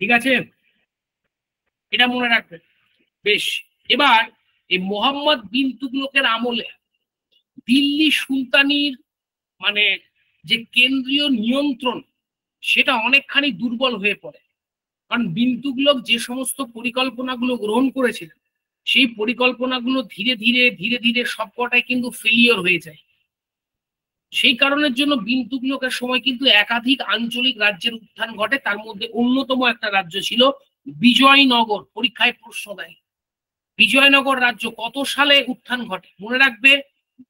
ঠিক আছে, এটা মনে রাখবেন। বেশ, এবার এই মোহাম্মদ বিন তুঘলকের আমলে দিল্লি সুলতানির মানে যে কেন্দ্রীয় নিয়ন্ত্রণ সেটা অনেকখানি দুর্বল হয়ে পড়ে। কারণ বিন তুঘলক যে সমস্ত পরিকল্পনাগুলো গ্রহণ করেছিলেন সেই পরিকল্পনাগুলো ধীরে ধীরে সবকটাই কিন্তু ফেলিওর হয়ে যায়। সেই কারণের জন্য বিন তুঘলকের সময় কিন্তু একাধিক আঞ্চলিক রাজ্যের উত্থান ঘটে। তার মধ্যে অন্যতম একটা রাজ্য ছিল বিজয়নগর। পরীক্ষায় প্রশ্ন দেয় বিজয়নগর রাজ্য কত সালে উত্থান ঘটে। মনে রাখবে,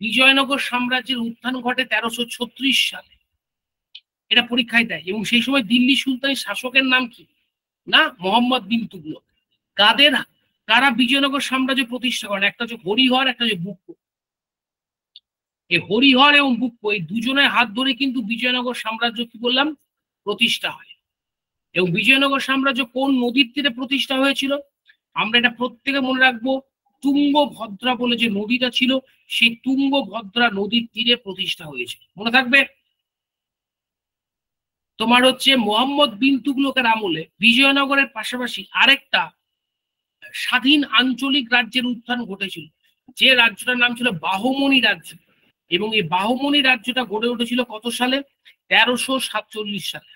বিজয়নগর সাম্রাজ্যের উত্থান ঘটে 1336 সালে। এটা পরীক্ষায় দেয়। এবং সেই সময় দিল্লি সুলতানের শাসকের নাম কি? না, মোহাম্মদ বিন তুঘলক। কারা বিজয়নগর সাম্রাজ্য প্রতিষ্ঠা করেন? একটা হচ্ছে হরিহর, একটা হচ্ছে বুক্কো। এই হরিহর এবং বুক্কো এই দুজনের হাত ধরে কিন্তু বিজয়নগর সাম্রাজ্য কি বললাম প্রতিষ্ঠা হয়। এবং বিজয়নগর সাম্রাজ্য কোন নদীর তীরে প্রতিষ্ঠা হয়েছিল? আমরা এটা প্রত্যেকে মনে রাখবো, তুঙ্গভদ্রা বলে যে নদীটা ছিল সেই তুঙ্গভদ্রা নদীর তীরে প্রতিষ্ঠা হয়েছে। মনে থাকবে। তোমার হচ্ছে মোহাম্মদ বিন তুগলকের আমলে বিজয়নগরের পাশাপাশি আরেকটা স্বাধীন আঞ্চলিক রাজ্যের উত্থান ঘটেছিল, যে রাজ্যটার নাম ছিল বাহমনি রাজ্য। এবং এই বাহমনি রাজ্যটা গড়ে উঠেছিল কত সালে? 1347 সালে।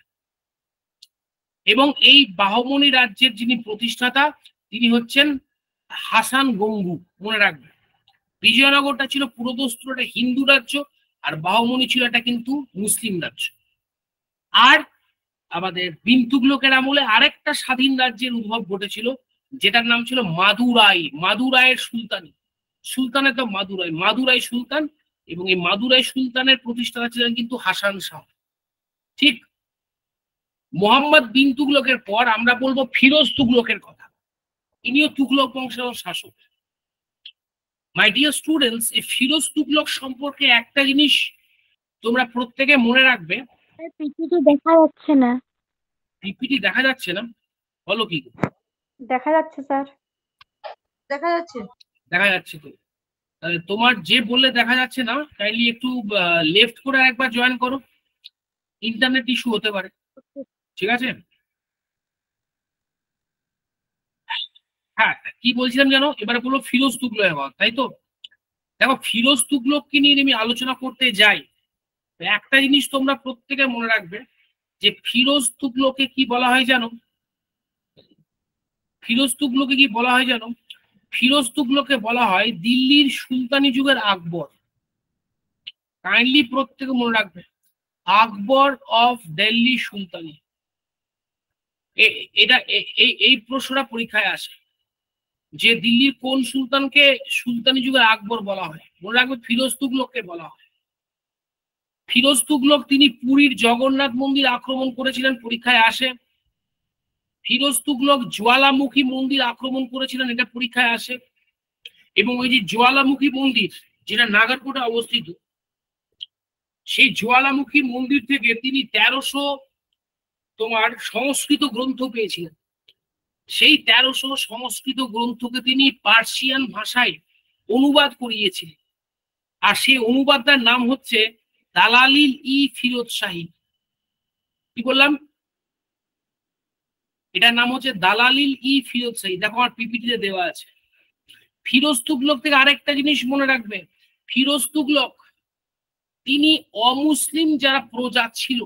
এবং এই বাহমনি রাজ্যের যিনি প্রতিষ্ঠাতা তিনি হচ্ছেন হাসান গঙ্গু। মনে রাখবেন, বিজয়নগরটা ছিল পুরোদস্তুর একটা হিন্দু রাজ্য, আর বাহমনি ছিল একটা কিন্তু মুসলিম রাজ্য। আর আমাদের বিন তুগলকের আমলে আরেকটা স্বাধীন রাজ্যের উদ্ভব ঘটেছিল, যেটার নাম ছিল মাদুরাই। মাদুরাইয়ের সুলতানি, সুলতানের তো মাদুরাই, মাদুরাই সুলতান। এবং এই মাদুরাই সুলতানের প্রতিষ্ঠাতা ছিলেন কিন্তু হাসান শাহ। ঠিক। মোহাম্মদ বিন তুগলকের পর আমরা বলবো ফিরোজ তুগলকের কথা। ইনিও তুগলক বংশের শাসক। মাই ডিয়ার স্টুডেন্টস, এই ফিরোজ তুগলক সম্পর্কে একটা জিনিস তোমরা প্রত্যেকে মনে রাখবে। পিপিটি দেখা যাচ্ছে না। পিপিটি দেখা যাচ্ছে না? বলো কি? দেখা যাচ্ছে স্যার, দেখা যাচ্ছে। দেখা যাচ্ছে তো? তোমার যে বললে দেখা যাচ্ছে না, কাইন্ডলি একটু লেফট করে একবার জয়েন করো, ইন্টারনেট ইস্যু হতে পারে। ঠিক আছে? হ্যাঁ, কি বলছিলাম জানো? এবারে বলো ফিরোজ তুগলকের কথা, তাই তো? দেখো, ফিরোজ তুগলককে নিয়ে আমি আলোচনা করতে যাই, একটা জিনিস তোমরা প্রত্যেকে মনে রাখবে যে ফিরোজ তুগলককে কি বলা হয় জানো? ফিরোজ তুগলককে কি বলা হয় জানো? ফিরোজ তুগলককে বলা হয় দিল্লির সুলতানি যুগের আকবর। কাইন্ডলি প্রত্যেকে মনে রাখবে, আকবর অফ দিল্লি সুলতানি। এটা এই প্রশ্নটা পরীক্ষায় আসে যে দিল্লির কোন সুলতানকে সুলতানি যুগের আকবর বলা হয়। মনে রাখবে ফিরোজ তুগলককে বলা হয়। ফিরোজ তুগলক তিনি পুরীর জগন্নাথ মন্দির আক্রমণ করেছিলেন, পরীক্ষায় আসে। ফিরোজ তুগলক জ্বালামুখী মন্দির আক্রমণ করেছিলেন, এটা পরীক্ষায় আসে। এবং ওই যে জ্বালামুখী মন্দির যেটা নাগারকোটে অবস্থিত, সেই জ্বালামুখী মন্দির থেকে তিনি 1300 তোমার সংস্কৃত গ্রন্থ পেয়েছিলেন। সেই 1300 সংস্কৃত গ্রন্থকে তিনি পার্সিয়ান ভাষায় অনুবাদ করিয়েছিলেন। আর সেই অনুবাদটার নাম হচ্ছে দালালিল ই ফিরোজ শাহী। কি বললাম? এটার নাম হচ্ছে দালালিল ই ফিরোজ শাহী। দেখো আমার পিপিটিতে দেওয়া আছে। ফিরোজ তুগলক থেকে আরেকটা জিনিস মনে রাখবে, ফিরোজ তুগলক তিনি অমুসলিম যারা প্রজা ছিল,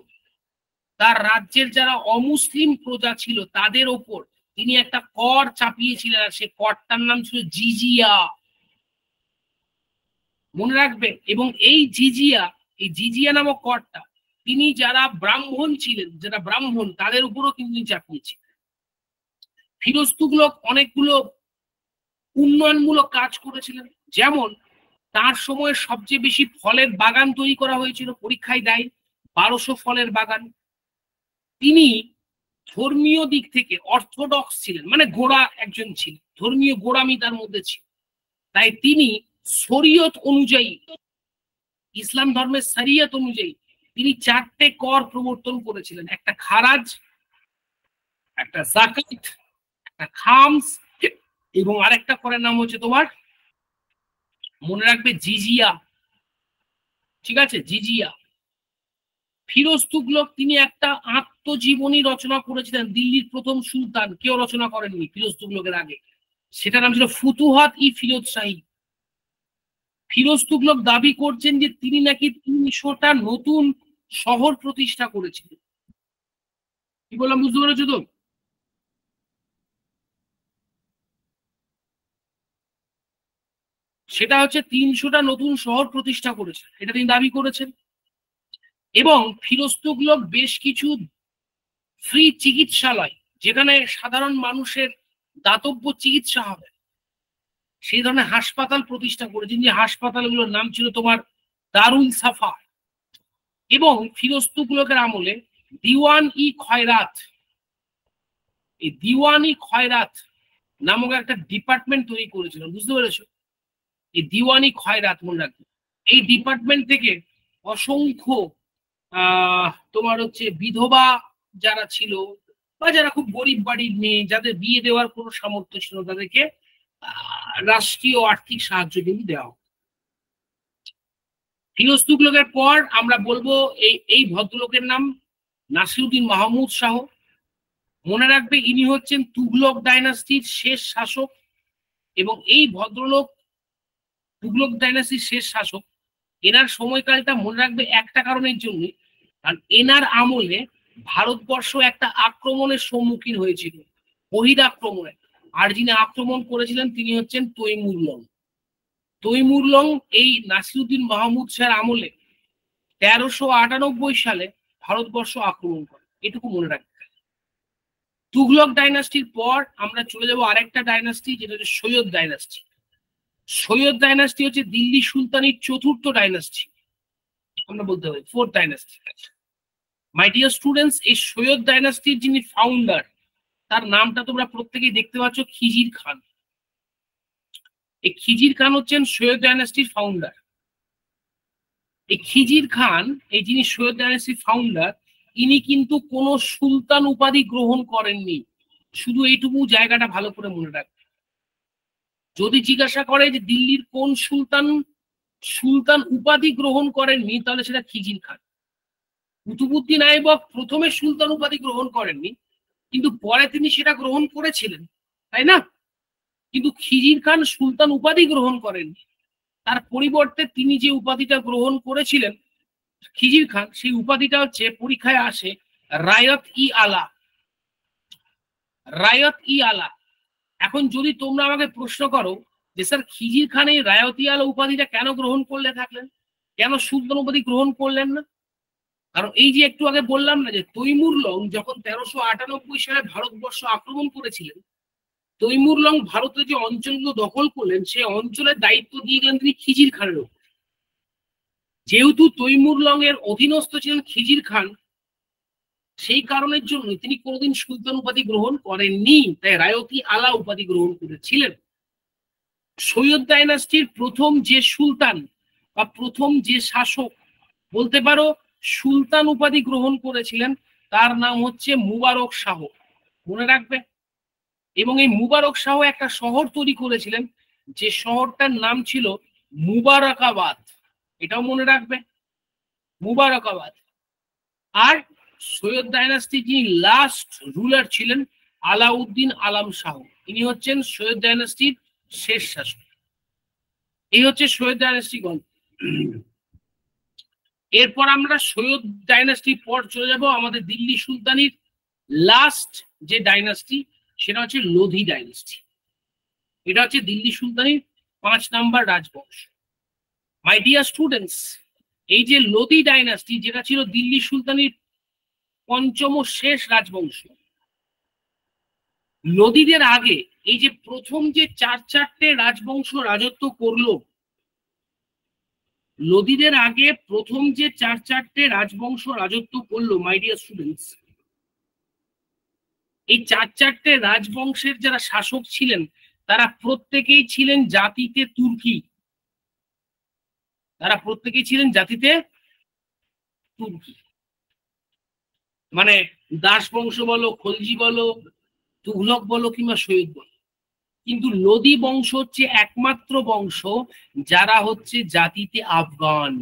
তার রাজ্যের যারা অমুসলিম প্রজা ছিল তাদের ওপর তিনি একটা কর চাপিয়েছিলেন, আর সে করটার নাম ছিল জিজিয়া। মনে রাখবে। এবং এই জিজিয়া নামক করটা তিনি যারা ব্রাহ্মণ ছিলেন, যারা ব্রাহ্মণ তাদের উপরও তিনি চাপিয়েছিলেন। ফিরোজ তুগলক অনেকগুলো উন্নয়নমূলক কাজ করেছিলেন, যেমন তার সময় সবচেয়ে বেশি ফলের বাগান তৈরি করা হয়েছিল, পরীক্ষায় দেয় 1200 ফলের বাগান। তিনি ধর্মীয় দিক থেকে অর্থোডক্স ছিলেন, মানে গোড়া একজন ছিলেন, ধর্মীয় গোড়ামি তার মধ্যে ছিল। তাই তিনি শরীয়ত অনুযায়ী, ইসলাম ধর্মের শরিয়ত অনুযায়ী তিনি 4টে কর প্রবর্তন করেছিলেন, একটা খারাজ, একটা যাকাত, একটা খামস, এবং আরেকটা করের নাম হচ্ছে তোমার, মনে রাখবে, জিজিয়া। ঠিক আছে, জিজিয়া। ফিরোজ তুগলক তিনি একটা আত্মজীবনী রচনা করেছিলেন, দিল্লির প্রথম সুলতান কেউ রচনা করেননি ফিরোজ তুগলকের আগে, সেটার নাম ছিল ফুতুহাত ই ফিরোজ শাহী। ফিরোজ তুগলক দাবি করছেন যে তিনি নাকি 300টা নতুন শহর প্রতিষ্ঠা করেছিলেন। কি বললাম, বুঝতে পেরেছো তো? সেটা হচ্ছে 300টা নতুন শহর প্রতিষ্ঠা করেছেন, এটা তিনি দাবি করেছেন। এবং ফিরোজ তুগলক বেশ কিছু ফ্রি চিকিৎসালয়, যেখানে সাধারণ মানুষের দাতব্য চিকিৎসা হবে, সেই ধরনের হাসপাতাল প্রতিষ্ঠা করেছেন, যে হাসপাতালগুলোর নাম ছিল তোমার দারুল সাফা। এবং ফিরোজ তুগলকের আমলে দিওয়ান ই খয়রাত, এই দিওয়ান ই খয়রাত নামক একটা ডিপার্টমেন্ট তৈরি করেছিলেন, বুঝতে পেরেছো? এই দিওয়ানি খয়রাত মনে রাখবে। এই ডিপার্টমেন্ট থেকে অসংখ্য তোমার হচ্ছে বিধবা যারা ছিল, বা যারা খুব গরিব বাড়ির মেয়ে, যাদের বিয়ে দেওয়ার কোনো সামর্থ্য ছিল, তাদেরকে রাষ্ট্রীয় আর্থিক সাহায্য কিন্তু দেওয়া হয়। ফিরোজ তুগলকের পর আমরা বলবো এই ভদ্রলোকের নাম নাসিরউদ্দিন মাহমুদ শাহ। মনে রাখবে ইনি হচ্ছেন তুগলক ডাইনাস্টির শেষ শাসক, এবং এই ভদ্রলোক তুগলক ডাইনাস্টির শেষ শাসক। এনার সময়কালটা মনে রাখবে একটা কারণের জন্য, কারণ এনার আমলে ভারতবর্ষ একটা আক্রমণের সম্মুখীন হয়েছিল, বহির আক্রমণে। আর যিনি আক্রমণ করেছিলেন তিনি হচ্ছেন তৈমুর লং। তৈমুর লং এই নাসিরউদ্দিন মাহমুদ শাহের আমলে 1398 সালে ভারতবর্ষ আক্রমণ করে, এটুকু মনে রাখবে। তুগলক ডাইনাস্টির পর আমরা চলে যাব আরেকটা ডাইনাস্টি, যেটা হচ্ছে সৈয়দ ডাইনাস্টি। সৈয়দ ডাইনাস্টি হচ্ছে দিল্লি সুলতানির চতুর্থ ডাইনাস্টি, আমরা বলতে পারি ফোর্থ ডাইনাস্টি। মাই ডিয়ার স্টুডেন্টস, এই সৈয়দ ডাইনাস্টির যিনি ফাউন্ডার, তার নামটা তোমরা প্রত্যেকেই দেখতে পাচ্ছ, খিজির খান। এই খিজির খান হচ্ছেন সৈয়দ ডাইনাস্টির ফাউন্ডার। এই খিজির খান, এই যিনি সৈয়দ ডাইনাস্টির ফাউন্ডার, ইনি কিন্তু কোনো সুলতান উপাধি গ্রহণ করেননি। শুধু এইটুকু জায়গাটা ভালো করে মনে রাখবে। যদি জিজ্ঞাসা করে যে দিল্লির কোন সুলতান সুলতান উপাধি গ্রহণ করেননি, তাহলে সেটা খিজির খান। কুতুবউদ্দিন আইবক প্রথমে সুলতান উপাধি গ্রহণ করেননি, কিন্তু পরে তিনি সেটা গ্রহণ করেছিলেন, তাই না? কিন্তু খিজির খান সুলতান উপাধি গ্রহণ করেননি। তার পরিবর্তে তিনি যে উপাধিটা গ্রহণ করেছিলেন খিজির খান, সেই উপাধিটা হচ্ছে পরীক্ষায় আসে রায়ত ই আলা। রায়ত ই আলা। এখন যদি তোমরা আমাকে প্রশ্ন করো যে স্যার খিজির খান এই রায়ত ই আলা উপাধিটা কেন গ্রহণ করলে থাকলেন, কেন সুলতান উপাধি গ্রহণ করলেন না? কারণ এই যে একটু আগে বললাম না যে তৈমুর লং যখন 1398 সালে ভারতবর্ষ আক্রমণ করেছিলেন, তৈমুর লং ভারতের যে অঞ্চলগুলো দখল করলেন, সেই অঞ্চলের দায়িত্ব দিয়ে গেলেন তিনি খিজির খানের উপর। যেহেতু তৈমুর লং এর অধীনস্থ ছিলেন খিজির খান, সেই কারণের জন্য তিনি কোনোদিন সুলতান উপাধি গ্রহণ করেননি, তাই রায়তি আলা উপাধি গ্রহণ করেছিলেন। সৈয়দ ডাইনাস্টির প্রথম যে সুলতান বা প্রথম যে শাসক, বলতে পারো সুলতান উপাধি গ্রহণ করেছিলেন, তার নাম হচ্ছে মুবারক শাহ। মনে রাখবে। এবং এই মুবারক শাহ একটা শহর তৈরি করেছিলেন, যে শহরটার নাম ছিল মুবারকাবাদ। এটাও মনে রাখবে, মুবারকাবাদ। আর সৈয়দ ডাইনাস্টির যিনি লাস্ট রুলার ছিলেন আলাউদ্দিন আলাম শাহ, ইনি হচ্ছেন সৈয়দ ডাইনাস্টির শেষ শাসক। এই হচ্ছে সৈয়দ ডাইনাস্টি গল্প। এরপর আমরা সৈয়দ ডাইনাস্টির পর চলে যাব আমাদের দিল্লি সুলতানির লাস্ট যে ডাইনাস্টি, সেটা হচ্ছে লোধি ডাইনাস্টি। এটা হচ্ছে দিল্লি সুলতানির 5 নম্বর রাজবংশ। মাই ডিয়ার স্টুডেন্টস, এই যে লোধি ডাইনাস্টি, যেটা ছিল দিল্লি সুলতানির পঞ্চম শেষ রাজবংশ, লোধিদের আগে এই যে প্রথম যে 4 রাজবংশ রাজত্ব করলো, লোধিদের আগে প্রথম যে 4 রাজবংশ রাজত্ব করলো, মাই ডিয়ার স্টুডেন্টস, এই 4 রাজবংশের যারা শাসক ছিলেন, তারা প্রত্যেকেই ছিলেন জাতিতে তুর্কি। তারা প্রত্যেকেই ছিলেন জাতিতে তুর্কি। মানে দাস বংশ বলো, খলজি বলো, তুঘলক বলো কিংবা সৈয়দ বলো, কিন্তু লোধি বংশ হচ্ছে একমাত্র বংশ যারা হচ্ছে জাতিতে আফগান।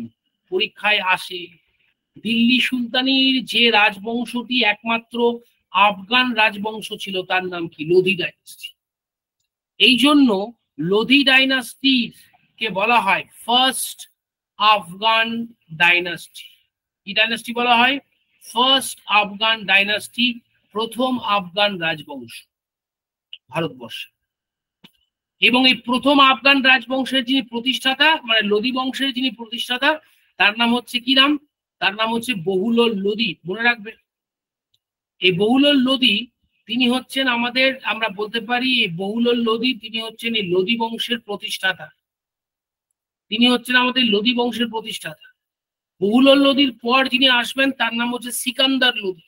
পরীক্ষায় আসে দিল্লি সুলতানির যে রাজবংশটি একমাত্র আফগান রাজবংশ ছিল, তার নাম কি? লোধি ডাইনাস্টি। এই জন্য লোধি ডাইনাস্টি কে বলা হয় ফার্স্ট আফগান ডাইনাস্টি। কি ডাইনাস্টি বলা হয়? ফার্স্ট আফগান ডাইনাস্টি, প্রথম আফগান রাজবংশ ভারতবর্ষে। এবং এই প্রথম আফগান রাজবংশের যিনি প্রতিষ্ঠাতা, মানে লোধি বংশের যিনি প্রতিষ্ঠাতা, তার নাম হচ্ছে কি নাম? তার নাম হচ্ছে বহুলল লোধি। মনে রাখবে, এই বহুলল লোধি তিনি হচ্ছেন আমাদের, আমরা বলতে পারি বহুলল লোধি তিনি হচ্ছেন এই লোধি বংশের প্রতিষ্ঠাতা। তিনি হচ্ছেন আমাদের লোধি বংশের প্রতিষ্ঠাতা। বহুলল লোধির পর যিনি আসবেন তার নাম হচ্ছে সিকান্দার লোধি।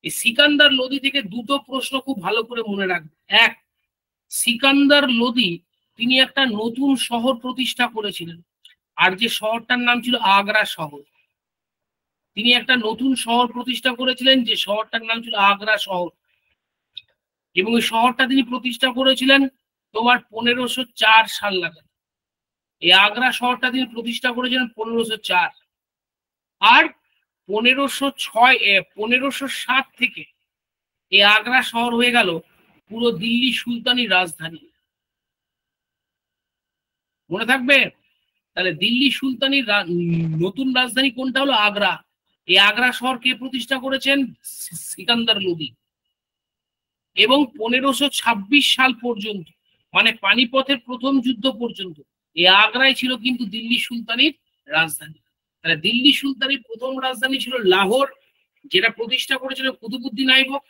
এই সিকান্দার লোধি থেকে দুটো প্রশ্ন খুব ভালো করে মনে রাখবে। এক, সিকান্দার লোধি তিনি একটা নতুন শহর প্রতিষ্ঠা করেছিলেন, আর যে শহরটার নাম ছিল আগ্রা শহর। তিনি একটা নতুন শহর প্রতিষ্ঠা করেছিলেন, যে শহরটার নাম ছিল আগ্রা শহর। এবং এই শহরটা তিনি প্রতিষ্ঠা করেছিলেন তোমার 1504 সাল নাগাদ। এই আগ্রা শহরটা তিনি প্রতিষ্ঠা করেছিলেন 1504। আর 1507 থেকে এই আগ্রা শহর হয়ে গেল পুরো দিল্লি সুলতানির রাজধানী। মনে থাকবে? তাহলে দিল্লি সুলতানির নতুন রাজধানী কোনটা হলো? আগ্রা। এই আগ্রা শহর কে প্রতিষ্ঠা করেছেন? সিকান্দার লোদি। এবং 1526 সাল পর্যন্ত, মানে পানিপথের প্রথম যুদ্ধ পর্যন্ত, এই আগ্রায় ছিল কিন্তু দিল্লি সুলতানির রাজধানী। তাহলে দিল্লি সুলতানির প্রথম রাজধানী ছিল লাহোর, যেটা প্রতিষ্ঠা করেছিল কুতুবউদ্দিন আইবক।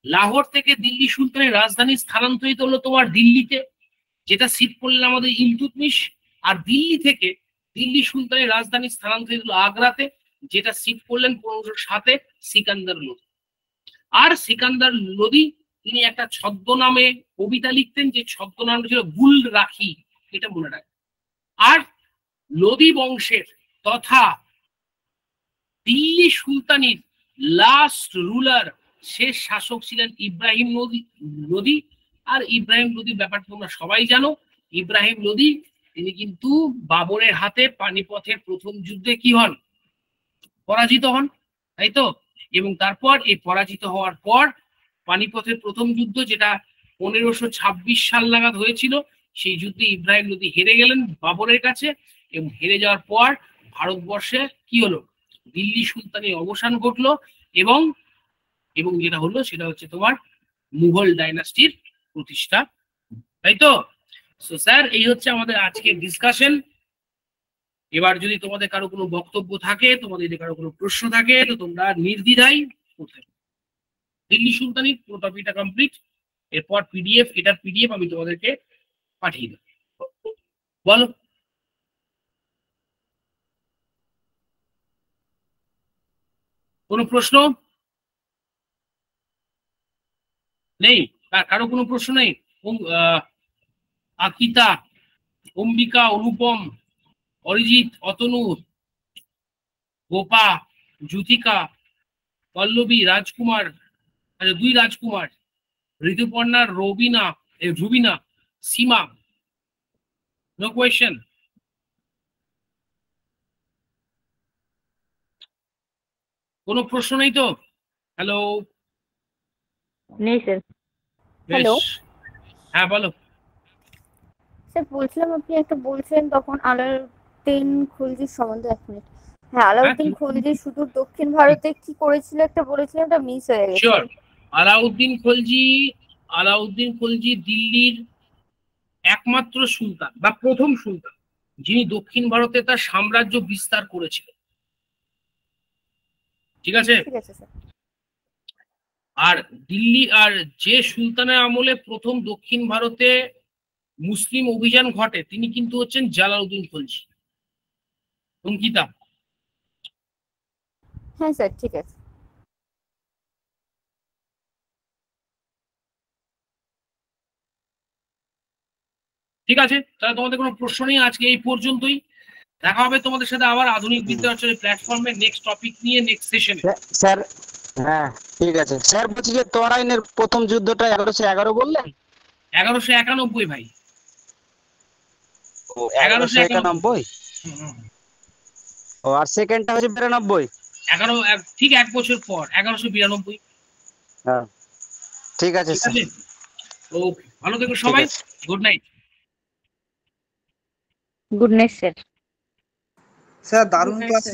লাহোর থেকে দিল্লি সুলতানের রাজধানী স্থানান্তরিত হলো তোমার দিল্লিতে, যেটা সিট করলেন আমাদের ইলতুৎমিশ। আর দিল্লি থেকে দিল্লি সুলতানের রাজধানী স্থানান্তরিত হলো আগ্রাতে, যেটা সিট করলেন 1507-এ সিকান্দার লোদি। আর সিকান্দার লোদি তিনি একটা ছদ্মনামে কবিতা লিখতেন, যে ছদ্মনামটা ছিল গুল রাখি, এটা মনে রাখ। আর লোদি বংশের তথা দিল্লি সুলতানির লাস্ট রুলার, শেষ শাসক ছিলেন ইব্রাহিম লোদি। আর ইব্রাহিম লোদির ব্যাপারটা তোমরা সবাই জানো। ইব্রাহিম লোদি তিনি কিন্তু বাবরের হাতে পানিপথের প্রথম যুদ্ধে কি হন? পরাজিত হন, তাই তো? এবং তারপর এই পরাজিত হওয়ার পর পানিপথের প্রথম যুদ্ধ, যেটা 1526 সাল নাগাদ হয়েছিল, সেই যুদ্ধে ইব্রাহিম লোদি হেরে গেলেন বাবরের কাছে। এবং হেরে যাওয়ার পর ভারতবর্ষে কি হলো? দিল্লি সুলতানের অবসান ঘটলো। এবং এবং যেটা হলো সেটা হচ্ছে তোমার মুঘল ডাইনাস্টির প্রতিষ্ঠা, তাই তো? সো স্যার, এই হচ্ছে আমাদের আজকের ডিসকাশন। এবার যদি তোমাদের কারো কোনো বক্তব্য থাকে, তোমাদের যদি কারো কোনো প্রশ্ন থাকে, তো তোমরা নির্দ্বিধায় করতে পারো। দিল্লি সুলতানির পুরো টপিকটা কমপ্লিট। এরপর এটার পিডিএফ আমি তোমাদেরকে পাঠিয়ে দেব। বলো। কোনো প্রশ্ন নেই? কারো কোনো প্রশ্ন নেই? আকিতা, অম্বিকা, অনুপম, অরিজিৎ, অতনু, গোপা, জ্যোতিকা, পল্লবী, রাজকুমার, আচ্ছা 2 রাজকুমার, ঋতুপর্ণা, রুবিনা, সীমা। No question? কোনো প্রশ্ন নেই তো? হ্যালো? নেই স্যার। হ্যালো হ্যাঁ বলো। স্যার, বলছিলাম আপনি একটা বলছিলেন তখন আলাউদ্দিন খলজির সম্বন্ধে। 1 মিনিট। হ্যাঁ, আলাউদ্দিন খলজি সুদূর দক্ষিণ ভারতে কি করেছিল একটা বলেছিলেন, ওটা মিস হয়ে গেছে। শিওর। আলাউদ্দিন খলজি দিল্লির একমাত্র সুলতান বা প্রথম সুলতান, যিনি দক্ষিণ ভারতে তার সাম্রাজ্য বিস্তার করেছিলেন। ঠিক আছে? ঠিক আছে স্যার। আর যে সুলতানের আমলে প্রথম দক্ষিণ ভারতে মুসলিম অভিযান ঘটে, তিনি কিন্তু হচ্ছেন জালালউদ্দিন খলজি। অঙ্কিতা? হ্যাঁ স্যার, ঠিক আছে। ঠিক আছে, তাহলে তোমাদের কোনো প্রশ্ন নেই। আজকে এই পর্যন্তই। দেখা হবে তোমাদের সাথে আবার আধুনিক বিদ্যার্চনের প্ল্যাটফর্মে নেক্সট টপিক নিয়ে নেক্সট সেশনে। স্যার, হ্যাঁ ঠিক আছে স্যার। বলছি যে তরাইনের প্রথম যুদ্ধটা 1111 বললেন? 1191 ভাই। 1191। ও, আর সেকেন্ডটা হচ্ছে 92। ঠিক 1 বছর পর 1192। হ্যাঁ ঠিক আছে স্যার। ওকে, ভালো থেকো সবাই। Good night. Good night sir. Sir দারুণ ক্লাস।